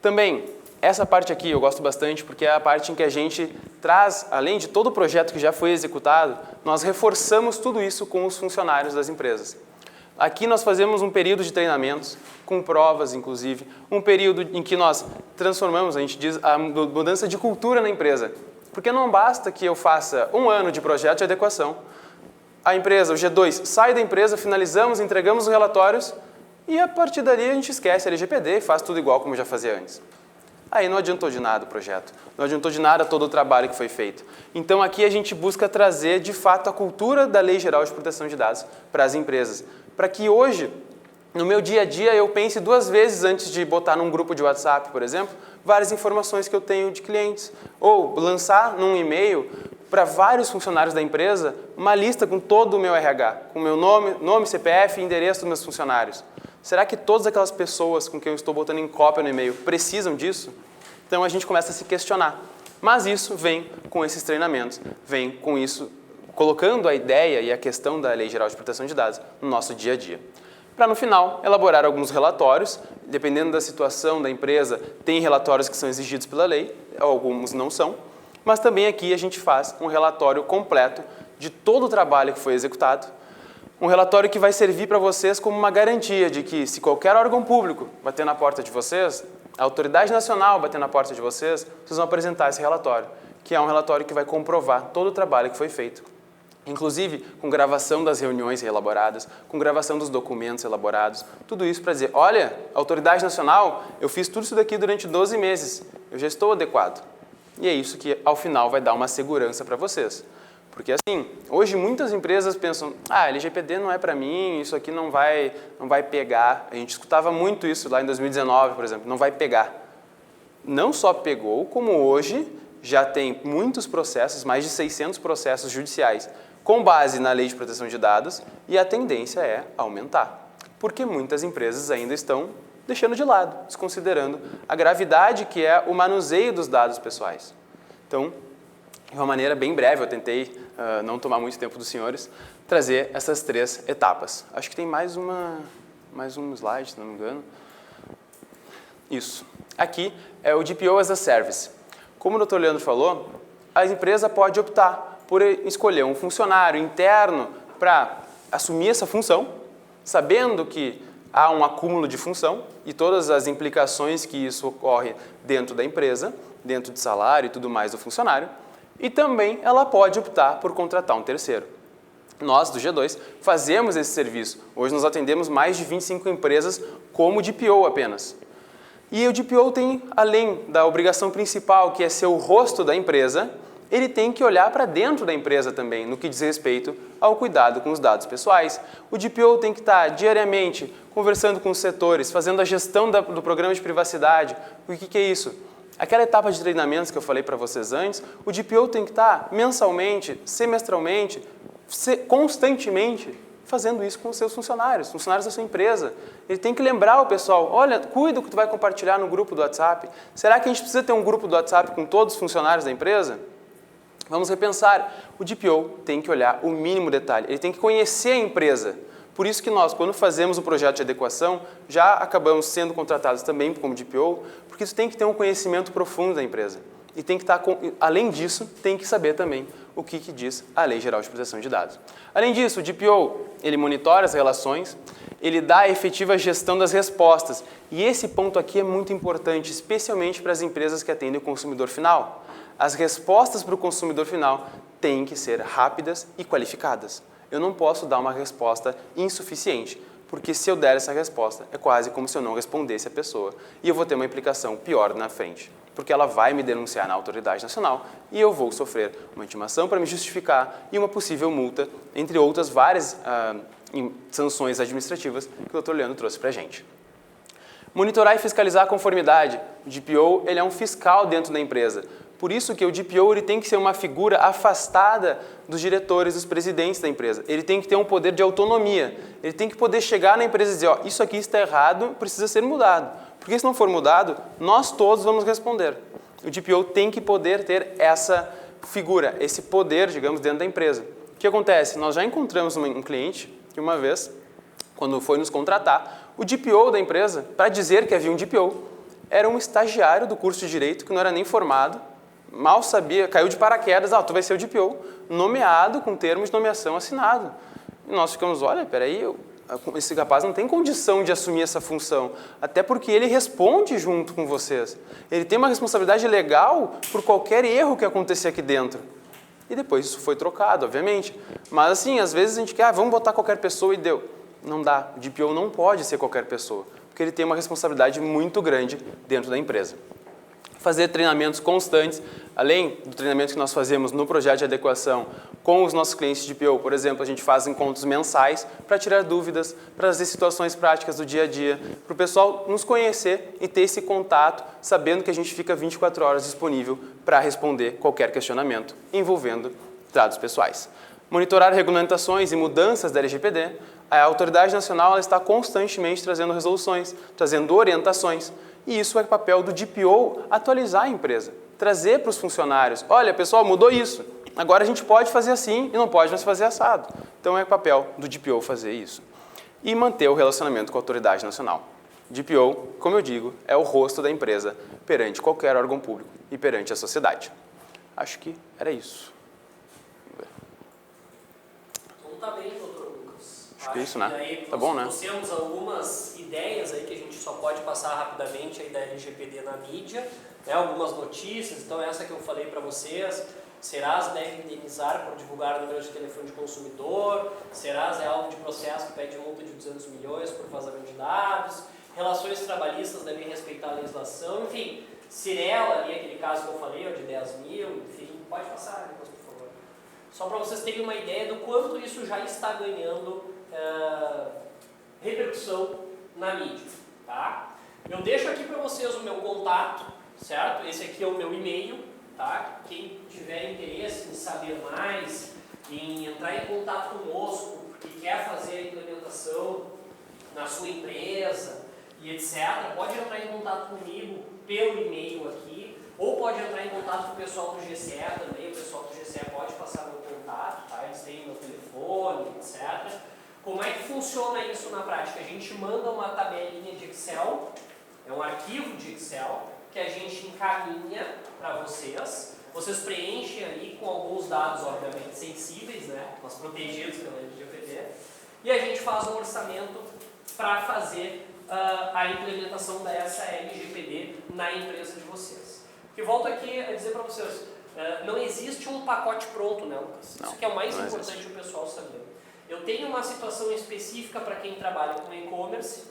Também, essa parte aqui eu gosto bastante porque é a parte em que a gente traz, além de todo o projeto que já foi executado, nós reforçamos tudo isso com os funcionários das empresas. Aqui nós fazemos um período de treinamentos, com provas, inclusive, um período em que nós transformamos, a gente diz, a mudança de cultura na empresa. Porque não basta que eu faça 1 ano de projeto de adequação, a empresa, o G2, sai da empresa, finalizamos, entregamos os relatórios e a partir dali a gente esquece a LGPD e faz tudo igual como já fazia antes. Aí não adiantou de nada o projeto, não adiantou de nada todo o trabalho que foi feito. Então aqui a gente busca trazer de fato a cultura da Lei Geral de Proteção de Dados para as empresas, para que hoje, no meu dia a dia, eu pense 2 vezes antes de botar num grupo de WhatsApp, por exemplo, várias informações que eu tenho de clientes. Ou lançar num e-mail para vários funcionários da empresa uma lista com todo o meu RH, com o meu nome, CPF e endereço dos meus funcionários. Será que todas aquelas pessoas com quem eu estou botando em cópia no e-mail precisam disso? Então a gente começa a se questionar. Mas isso vem com esses treinamentos, vem com isso, colocando a ideia e a questão da Lei Geral de Proteção de Dados no nosso dia a dia. Para, no final, elaborar alguns relatórios, dependendo da situação da empresa, tem relatórios que são exigidos pela lei, alguns não são, mas também aqui a gente faz um relatório completo de todo o trabalho que foi executado, um relatório que vai servir para vocês como uma garantia de que, se qualquer órgão público bater na porta de vocês, a autoridade nacional bater na porta de vocês, vocês vão apresentar esse relatório, que é um relatório que vai comprovar todo o trabalho que foi feito. Inclusive com gravação das reuniões elaboradas, com gravação dos documentos elaborados, tudo isso para dizer, olha, autoridade nacional, eu fiz tudo isso daqui durante 12 meses, eu já estou adequado. E é isso que ao final vai dar uma segurança para vocês. Porque assim, hoje muitas empresas pensam, LGPD não é para mim, isso aqui não vai pegar. A gente escutava muito isso lá em 2019, por exemplo, não vai pegar. Não só pegou, como hoje já tem muitos processos, mais de 600 processos judiciais, com base na Lei de Proteção de Dados, e a tendência é aumentar, porque muitas empresas ainda estão deixando de lado, desconsiderando a gravidade que é o manuseio dos dados pessoais. Então, de uma maneira bem breve, eu tentei não tomar muito tempo dos senhores, trazer essas 3 etapas. Acho que tem mais um slide, se não me engano. Isso. Aqui é o DPO as a Service. Como o Dr. Leandro falou, a empresa pode optar por escolher um funcionário interno para assumir essa função, sabendo que há um acúmulo de função e todas as implicações que isso ocorre dentro da empresa, dentro de salário e tudo mais do funcionário, e também ela pode optar por contratar um terceiro. Nós, do G2, fazemos esse serviço. Hoje nós atendemos mais de 25 empresas como DPO apenas. E o DPO tem, além da obrigação principal, que é ser o rosto da empresa, ele tem que olhar para dentro da empresa também, no que diz respeito ao cuidado com os dados pessoais. O DPO tem que estar diariamente conversando com os setores, fazendo a gestão do programa de privacidade. O que é isso? Aquela etapa de treinamentos que eu falei para vocês antes, o DPO tem que estar mensalmente, semestralmente, constantemente fazendo isso com os seus funcionários da sua empresa. Ele tem que lembrar o pessoal, olha, cuida do que tu vai compartilhar no grupo do WhatsApp. Será que a gente precisa ter um grupo do WhatsApp com todos os funcionários da empresa? Vamos repensar. O DPO tem que olhar o mínimo detalhe, ele tem que conhecer a empresa. Por isso que nós, quando fazemos o projeto de adequação, já acabamos sendo contratados também como DPO, porque isso tem que ter um conhecimento profundo da empresa. E tem que estar, além disso, tem que saber também o que diz a Lei Geral de Proteção de Dados. Além disso, o DPO, ele monitora as relações, ele dá a efetiva gestão das respostas. E esse ponto aqui é muito importante, especialmente para as empresas que atendem o consumidor final. As respostas para o consumidor final têm que ser rápidas e qualificadas. Eu não posso dar uma resposta insuficiente, porque se eu der essa resposta, é quase como se eu não respondesse a pessoa. E eu vou ter uma implicação pior na frente, porque ela vai me denunciar na autoridade nacional e eu vou sofrer uma intimação para me justificar e uma possível multa, entre outras várias sanções administrativas que o Dr. Leandro trouxe para a gente. Monitorar e fiscalizar a conformidade. O DPO ele é um fiscal dentro da empresa. Por isso que o DPO ele tem que ser uma figura afastada dos diretores, dos presidentes da empresa. Ele tem que ter um poder de autonomia. Ele tem que poder chegar na empresa e dizer, ó, isso aqui está errado, precisa ser mudado. Porque se não for mudado, nós todos vamos responder. O DPO tem que poder ter essa figura, esse poder, digamos, dentro da empresa. O que acontece? Nós já encontramos um cliente que uma vez, quando foi nos contratar, o DPO da empresa, para dizer que havia um DPO, era um estagiário do curso de Direito que não era nem formado, mal sabia, caiu de paraquedas, tu vai ser o DPO, nomeado com termo de nomeação assinado. E nós ficamos, olha, peraí, esse rapaz não tem condição de assumir essa função, até porque ele responde junto com vocês. Ele tem uma responsabilidade legal por qualquer erro que acontecer aqui dentro. E depois isso foi trocado, obviamente. Mas assim, às vezes a gente quer, vamos botar qualquer pessoa e deu. Não dá, o DPO não pode ser qualquer pessoa, porque ele tem uma responsabilidade muito grande dentro da empresa. Fazer treinamentos constantes, além do treinamento que nós fazemos no projeto de adequação com os nossos clientes de DPO, por exemplo, a gente faz encontros mensais para tirar dúvidas, para trazer situações práticas do dia a dia, para o pessoal nos conhecer e ter esse contato, sabendo que a gente fica 24 horas disponível para responder qualquer questionamento envolvendo dados pessoais. Monitorar regulamentações e mudanças da LGPD, a autoridade nacional ela está constantemente trazendo resoluções, trazendo orientações, e isso é papel do DPO atualizar a empresa, trazer para os funcionários, olha pessoal, mudou isso, agora a gente pode fazer assim e não pode mais fazer assado. Então é papel do DPO fazer isso. E manter o relacionamento com a autoridade nacional. DPO, como eu digo, é o rosto da empresa perante qualquer órgão público e perante a sociedade. Acho que era isso. Então tá bem, doutor Lucas. Acho que é isso, né? Daí tá bom, né? Nós temos algumas ideias aí que a gente só pode passar rapidamente aí da LGPD na mídia, né? Algumas notícias, então essa que eu falei para vocês, Serasa deve indenizar por divulgar o número de telefone de consumidor, Serasa é alvo de processo que pede multa de 200 milhões por vazamento de dados, relações trabalhistas devem respeitar a legislação, enfim, Cirela ali, aquele caso que eu falei, ó, de 10 mil, enfim, pode passar, Nicolas, por favor. Só para vocês terem uma ideia do quanto isso já está ganhando repercussão na mídia, tá? Eu deixo aqui para vocês o meu contato, certo? Esse aqui é o meu e-mail, tá? Quem tiver interesse em saber mais, em entrar em contato conosco, que quer fazer a implementação na sua empresa e etc., pode entrar em contato comigo pelo e-mail aqui, ou pode entrar em contato com o pessoal do GCE também, o pessoal do GCE pode passar meu contato, tá? Eles têm meu telefone, etc. Como é que funciona isso na prática? A gente manda uma tabelinha de Excel, é um arquivo de Excel, que a gente encaminha para vocês. Vocês preenchem ali com alguns dados, obviamente, sensíveis, né? Mas protegidos pela LGPD. E a gente faz um orçamento para fazer a implementação dessa LGPD na empresa de vocês. E volto aqui a dizer para vocês, não existe um pacote pronto, né, Lucas? Isso que é o mais importante o pessoal saber. Eu tenho uma situação específica para quem trabalha com e-commerce,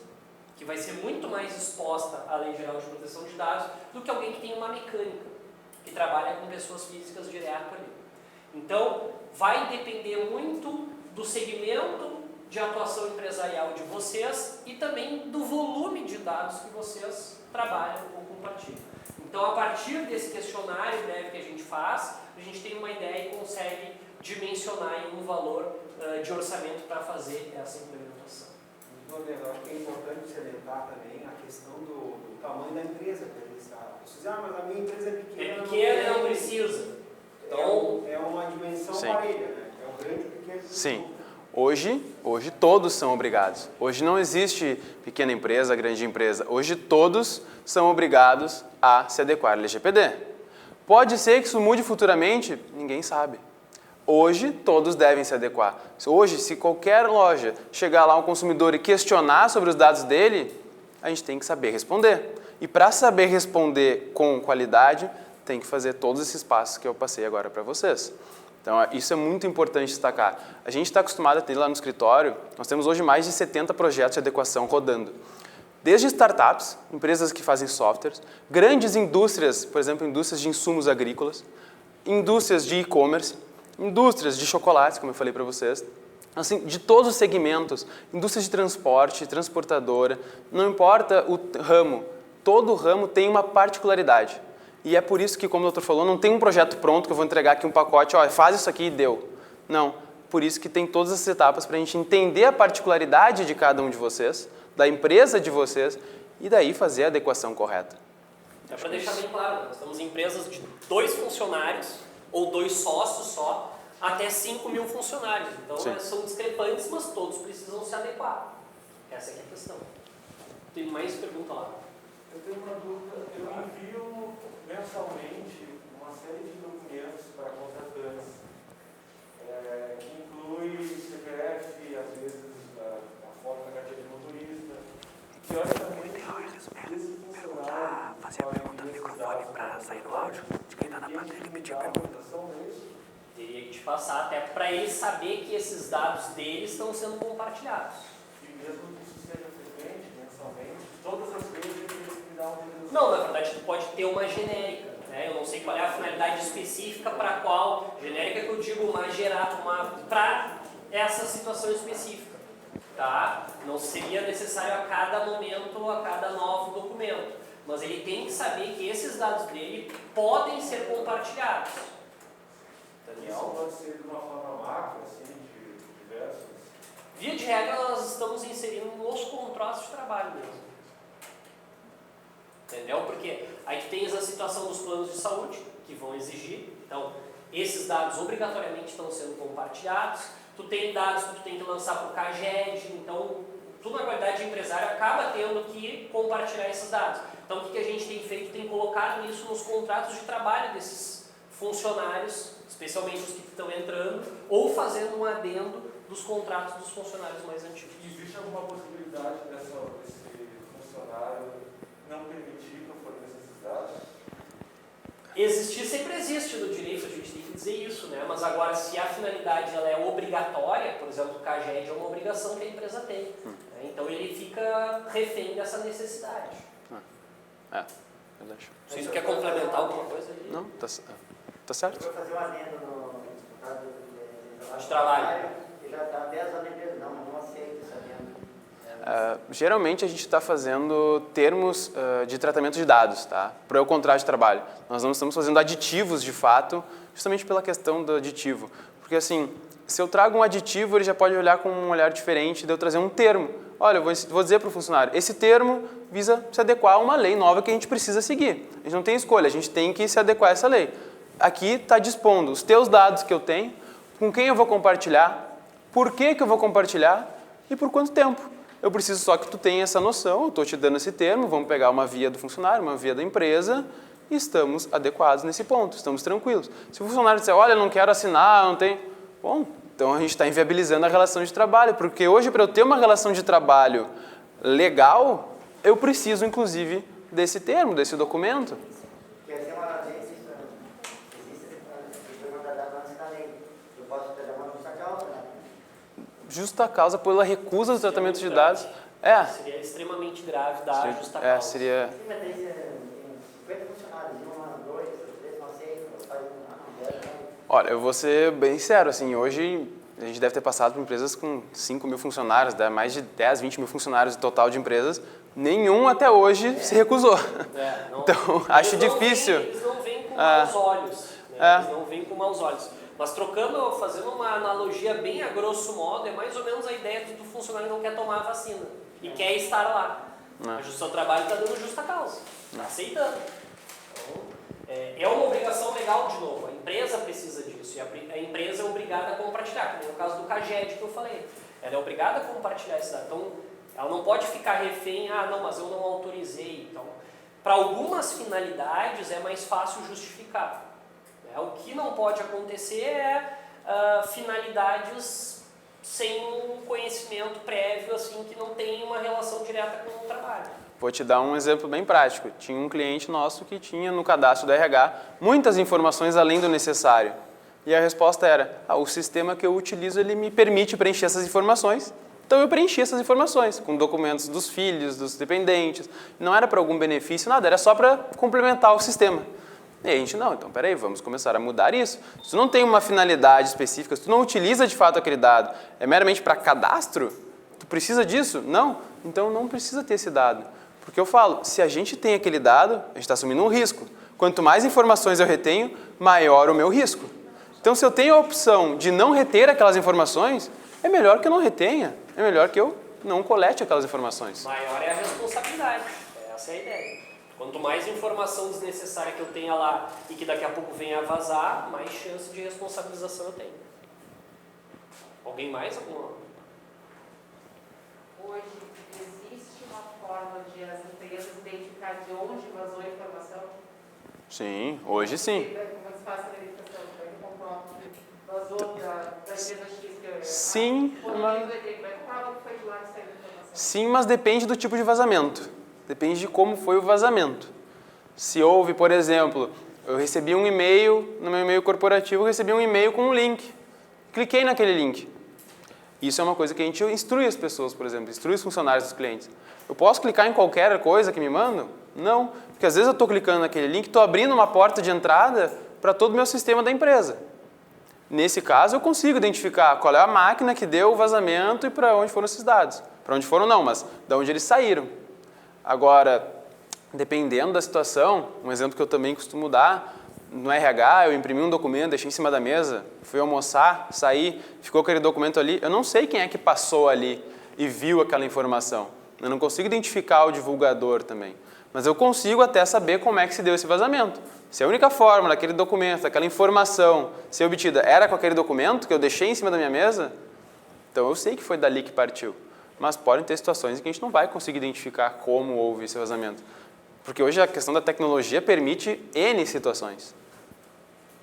que vai ser muito mais exposta à Lei Geral de Proteção de Dados do que alguém que tem uma mecânica, que trabalha com pessoas físicas direto ali. Então, vai depender muito do segmento de atuação empresarial de vocês e também do volume de dados que vocês trabalham ou compartilham. Então, a partir desse questionário breve que a gente faz, a gente tem uma ideia e consegue dimensionar em um valor de orçamento para fazer essa implementação. Eu acho que é importante salientar também a questão do tamanho da empresa. Mas a minha empresa é pequena. É pequena e não precisa. Então, é uma dimensão parelha, né? É o grande e o pequeno. Sim. Hoje todos são obrigados. Hoje não existe pequena empresa, grande empresa. Hoje todos são obrigados a se adequar à LGPD. Pode ser que isso mude futuramente? Ninguém sabe. Hoje todos devem se adequar. Hoje, se qualquer loja chegar lá um consumidor e questionar sobre os dados dele, a gente tem que saber responder. E para saber responder com qualidade, tem que fazer todos esses passos que eu passei agora para vocês. Então, isso é muito importante destacar. A gente está acostumado a ter lá no escritório, nós temos hoje mais de 70 projetos de adequação rodando. Desde startups, empresas que fazem softwares, grandes indústrias, por exemplo, indústrias de insumos agrícolas, indústrias de e-commerce, indústrias de chocolates, como eu falei para vocês, assim, de todos os segmentos, indústrias de transporte, transportadora, não importa o ramo, todo ramo tem uma particularidade. E é por isso que, como o doutor falou, não tem um projeto pronto que eu vou entregar aqui um pacote, ó, faz isso aqui e deu. Não, por isso que tem todas essas etapas para a gente entender a particularidade de cada um de vocês, da empresa de vocês, e daí fazer a adequação correta. É para deixar bem claro, nós temos empresas de 2 funcionários ou 2 sócios só, até 5 mil funcionários. Então, são discrepantes, mas todos precisam se adequar. Essa é a questão. Tem mais pergunta lá? Eu tenho uma dúvida. Eu envio mensalmente uma série de documentos para contratantes, que inclui CPF, às vezes a foto da carteira de motorista. Teoricamente, esse funcionário fazer a pergunta no microfone para sair no áudio de quem está na plateia que pediu a pergunta. Teria que te passar até para ele saber que esses dados dele estão sendo compartilhados. E mesmo que isso seja frequente, mensalmente, todas as vezes ele teria que me dar um... Não, na verdade, tu pode ter uma genérica. Né? Eu não sei qual é a finalidade específica para qual. Genérica que eu digo, uma geral, para essa situação específica. Tá? Não seria necessário a cada momento, a cada novo documento. Mas ele tem que saber que esses dados dele podem ser compartilhados. Entendeu? Isso pode ser de uma forma macro, assim, de diversos... Via de regra, nós estamos inserindo nos contratos de trabalho mesmo. Entendeu? Porque aí tu tens a situação dos planos de saúde, que vão exigir. Então, esses dados obrigatoriamente estão sendo compartilhados. Tu tem dados que tu tem que lançar para o CAGED. Então, tu, na qualidade de empresário, acaba tendo que compartilhar esses dados. Então, o que a gente tem feito? Tem colocado isso nos contratos de trabalho desses funcionários, especialmente os que estão entrando, ou fazendo um adendo dos contratos dos funcionários mais antigos. Existe alguma possibilidade desse funcionário não permitir que eu forneça esses dados? Existir sempre existe no direito, a gente tem que dizer isso, né? Mas agora, se a finalidade ela é obrigatória, por exemplo, o CAGED é uma obrigação que a empresa tem. Né? Então ele fica refém dessa necessidade. Verdade. Se tu quer complementar alguma coisa aí? Não, tá certo. Eu vou fazer um adendo no contrato de trabalho. Que já está 10 anos na empresa, não aceito esse adendo. Geralmente a gente está fazendo termos de tratamento de dados, tá? Para o contrato de trabalho. Nós não estamos fazendo aditivos de fato, justamente pela questão do aditivo. Porque assim, se eu trago um aditivo, ele já pode olhar com um olhar diferente de eu trazer um termo. Olha, eu vou dizer para o funcionário, esse termo visa se adequar a uma lei nova que a gente precisa seguir. A gente não tem escolha, a gente tem que se adequar a essa lei. Aqui está dispondo os teus dados que eu tenho, com quem eu vou compartilhar, por que eu vou compartilhar e por quanto tempo. Eu preciso só que tu tenha essa noção, eu estou te dando esse termo, vamos pegar uma via do funcionário, uma via da empresa, e estamos adequados nesse ponto, estamos tranquilos. Se o funcionário disser, olha, eu não quero assinar, não tem... Bom, então a gente está inviabilizando a relação de trabalho, porque hoje para eu ter uma relação de trabalho legal, eu preciso inclusive desse termo, desse documento. Quer dizer, uma agência, foi mandada antes da lei. Eu posso pegar uma justa causa, né? Justa causa pela recusa do tratamento de dados. Seria extremamente grave dar justa causa. Seria... Sim, mas tem 50 funcionários, um, dois, três não aceitam, faz um, não, 10, não. Olha, eu vou ser bem sincero, assim, hoje a gente deve ter passado por empresas com 5 mil funcionários, mais de 10, 20 mil funcionários no total de empresas, nenhum até hoje se recusou. Então, acho difícil. Eles não veem com maus olhos. Né? Eles não veem com maus olhos. Mas fazendo uma analogia bem a grosso modo, é mais ou menos a ideia do funcionário que não quer tomar a vacina e quer estar lá. Mas o seu trabalho está dando justa causa, está aceitando. Então, é uma obrigação legal, de novo, a empresa precisa disso, e a empresa é obrigada a compartilhar, como no caso do CAGED que eu falei. Ela é obrigada a compartilhar esse dado. Então, ela não pode ficar refém, não, mas eu não autorizei. Então, para algumas finalidades é mais fácil justificar. O que não pode acontecer é finalidades sem um conhecimento prévio, assim, que não tem uma relação direta com o trabalho. Vou te dar um exemplo bem prático. Tinha um cliente nosso que tinha no cadastro do RH muitas informações além do necessário. E a resposta era, o sistema que eu utilizo ele me permite preencher essas informações. Então eu preenchi essas informações com documentos dos filhos, dos dependentes. Não era para algum benefício, nada, era só para complementar o sistema. E a gente, não, então peraí, vamos começar a mudar isso. Se tu não tem uma finalidade específica, se tu não utiliza de fato aquele dado, é meramente para cadastro, tu precisa disso? Não, então não precisa ter esse dado. Porque eu falo, se a gente tem aquele dado, a gente está assumindo um risco. Quanto mais informações eu retenho, maior o meu risco. Então se eu tenho a opção de não reter aquelas informações, é melhor que eu não retenha, é melhor que eu não colete aquelas informações. Maior é a responsabilidade, essa é a ideia. Quanto mais informação desnecessária que eu tenha lá e que daqui a pouco venha a vazar, mais chance de responsabilização eu tenho. Alguém mais? Alguma? Hoje existe uma forma de as empresas identificar de onde vazou a informação? Sim, hoje sim. Como se faz a verificação? Vazou da empresa X que sim, mas... que foi de lá que saiu a informação? Sim, mas depende do tipo de vazamento. Depende de como foi o vazamento. Se houve, por exemplo, eu recebi um e-mail, no meu e-mail corporativo, eu recebi um e-mail com um link. Cliquei naquele link. Isso é uma coisa que a gente instrui as pessoas, por exemplo, instrui os funcionários dos clientes. Eu posso clicar em qualquer coisa que me mandam? Não, porque às vezes eu estou clicando naquele link, estou abrindo uma porta de entrada para todo o meu sistema da empresa. Nesse caso, eu consigo identificar qual é a máquina que deu o vazamento e para onde foram esses dados. Para onde foram não, mas de onde eles saíram. Agora, dependendo da situação, um exemplo que eu também costumo dar, no RH eu imprimi um documento, deixei em cima da mesa, fui almoçar, saí, ficou aquele documento ali, eu não sei quem é que passou ali e viu aquela informação. Eu não consigo identificar o divulgador também, mas eu consigo até saber como é que se deu esse vazamento. Se a única forma daquele documento, daquela informação ser obtida era com aquele documento que eu deixei em cima da minha mesa, então eu sei que foi dali que partiu. Mas podem ter situações em que a gente não vai conseguir identificar como houve esse vazamento. Porque hoje a questão da tecnologia permite N situações.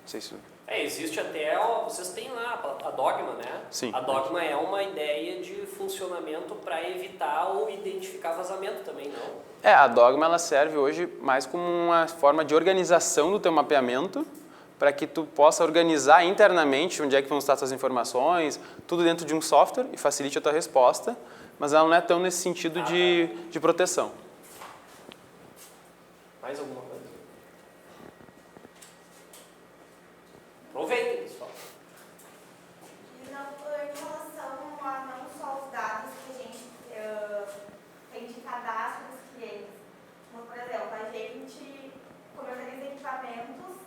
Não sei se... Existe até, vocês têm lá a Dogma, né? Sim. A Dogma é uma ideia de funcionamento para evitar ou identificar vazamento também, não? A Dogma ela serve hoje mais como uma forma de organização do teu mapeamento, para que tu possa organizar internamente onde é que vão estar suas informações, tudo dentro de um software e facilite a tua resposta, mas ela não é tão nesse sentido de proteção. Mais alguma coisa? Aproveitem, pessoal. Em relação a não só os dados que a gente tem de cadastro dos clientes, mas, por exemplo, a gente comercializa equipamentos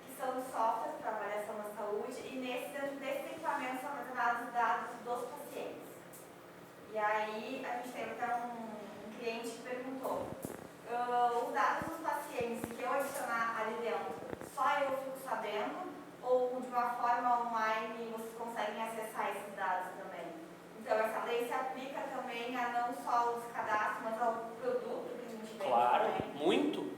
que são softwares para avaliação da saúde e dentro desses equipamentos são armazenados os dados dos pacientes. E aí a gente teve até um cliente que perguntou, os dados dos pacientes que eu adicionar ali dentro, só eu fico sabendo? Ou de uma forma online vocês conseguem acessar esses dados também? Então essa lei se aplica também a não só os cadastros, mas ao produto que a gente vende Claro, também. muito,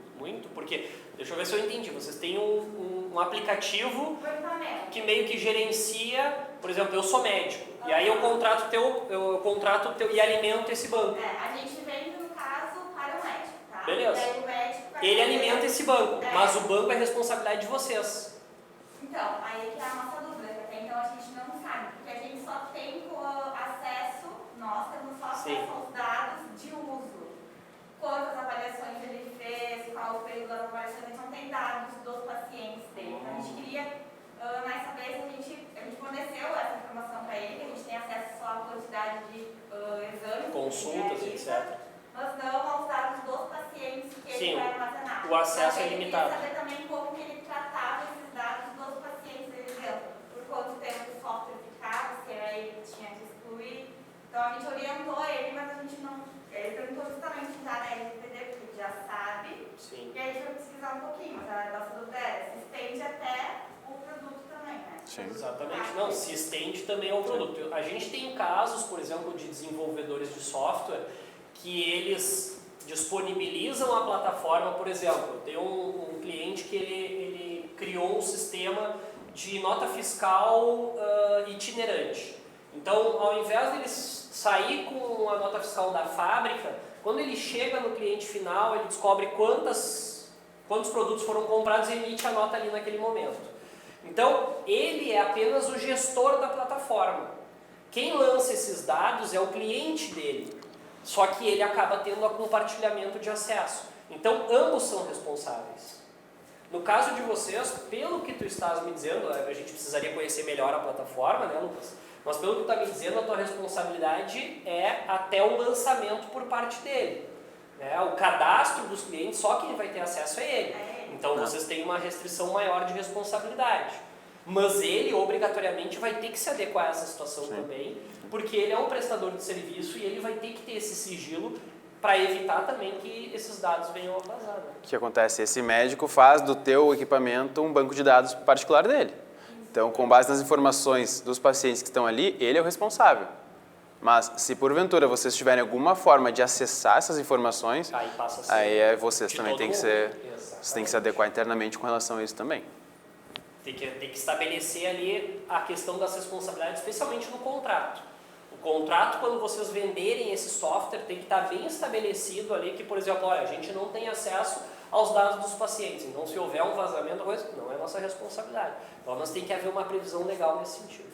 porque, deixa eu ver se eu entendi, vocês têm um aplicativo O equipamento. que meio que gerencia, por exemplo, eu sou médico, e aí eu contrato o teu e alimento esse banco. A gente vende, no caso, para o médico, tá? Beleza. E aí o médico vai Ele fazer- alimenta esse banco, É. mas o banco é responsabilidade de vocês. Então, aí é que é a nossa dúvida, que até então a gente não sabe, porque a gente só tem acesso, nós temos só Sim. acesso aos dados de uso. Quantas avaliações ele fez, qual o período das avaliações, a gente não tem dados dos pacientes dele. Então a gente queria, nessa vez, a gente forneceu essa informação para ele, a gente tem acesso só à quantidade de exames, Consultas, que ele realiza, etc. mas não aos dados dos pacientes que Sim, ele vai armazenar. o acesso é Ele limitado. queria saber também como que ele tratava esses dados dos pacientes dele dentro, por quanto tempo o software ficava, se era ele que tinha que excluir. Então a gente orientou ele, mas a gente não. Ele perguntou justamente já na LGPD, porque ele já sabe, Sim. e aí a gente vai pesquisar um pouquinho, mas a nossa dúvida é, se estende até o produto também, né? Sim. Exatamente. Não, se estende também ao produto. A gente tem casos, por exemplo, de desenvolvedores de software que eles disponibilizam a plataforma, por exemplo, eu tenho um cliente que ele criou um sistema de nota fiscal itinerante. Então, ao invés dele sair com a nota fiscal da fábrica, quando ele chega no cliente final, ele descobre quantos produtos foram comprados e emite a nota ali naquele momento. Então, ele é apenas o gestor da plataforma. Quem lança esses dados é o cliente dele, só que ele acaba tendo a compartilhamento de acesso. Então, ambos são responsáveis. No caso de vocês, pelo que tu estás me dizendo, a gente precisaria conhecer melhor a plataforma, né, Lucas? Mas pelo que tu está me dizendo, a tua responsabilidade é até o lançamento por parte dele. Né? O cadastro dos clientes, só quem vai ter acesso é ele. Então vocês têm uma restrição maior de responsabilidade. Mas ele, obrigatoriamente, vai ter que se adequar a essa situação também, porque ele é um prestador de serviço e ele vai ter que ter esse sigilo para evitar também que esses dados venham a vazar. Né? O que acontece? Esse médico faz do teu equipamento um banco de dados particular dele. Então, com base nas informações dos pacientes que estão ali, ele é o responsável. Mas, se porventura vocês tiverem alguma forma de acessar essas informações, Aí passa a ser aí vocês de também todo têm que mundo. vocês têm que se adequar internamente com relação a isso também. Tem que estabelecer ali a questão das responsabilidades, especialmente no contrato. O contrato, quando vocês venderem esse software, tem que estar bem estabelecido ali que, por exemplo, olha, a gente não tem acesso aos dados dos pacientes. Então, se houver um vazamento, não é nossa responsabilidade. Então, nós tem que haver uma previsão legal nesse sentido.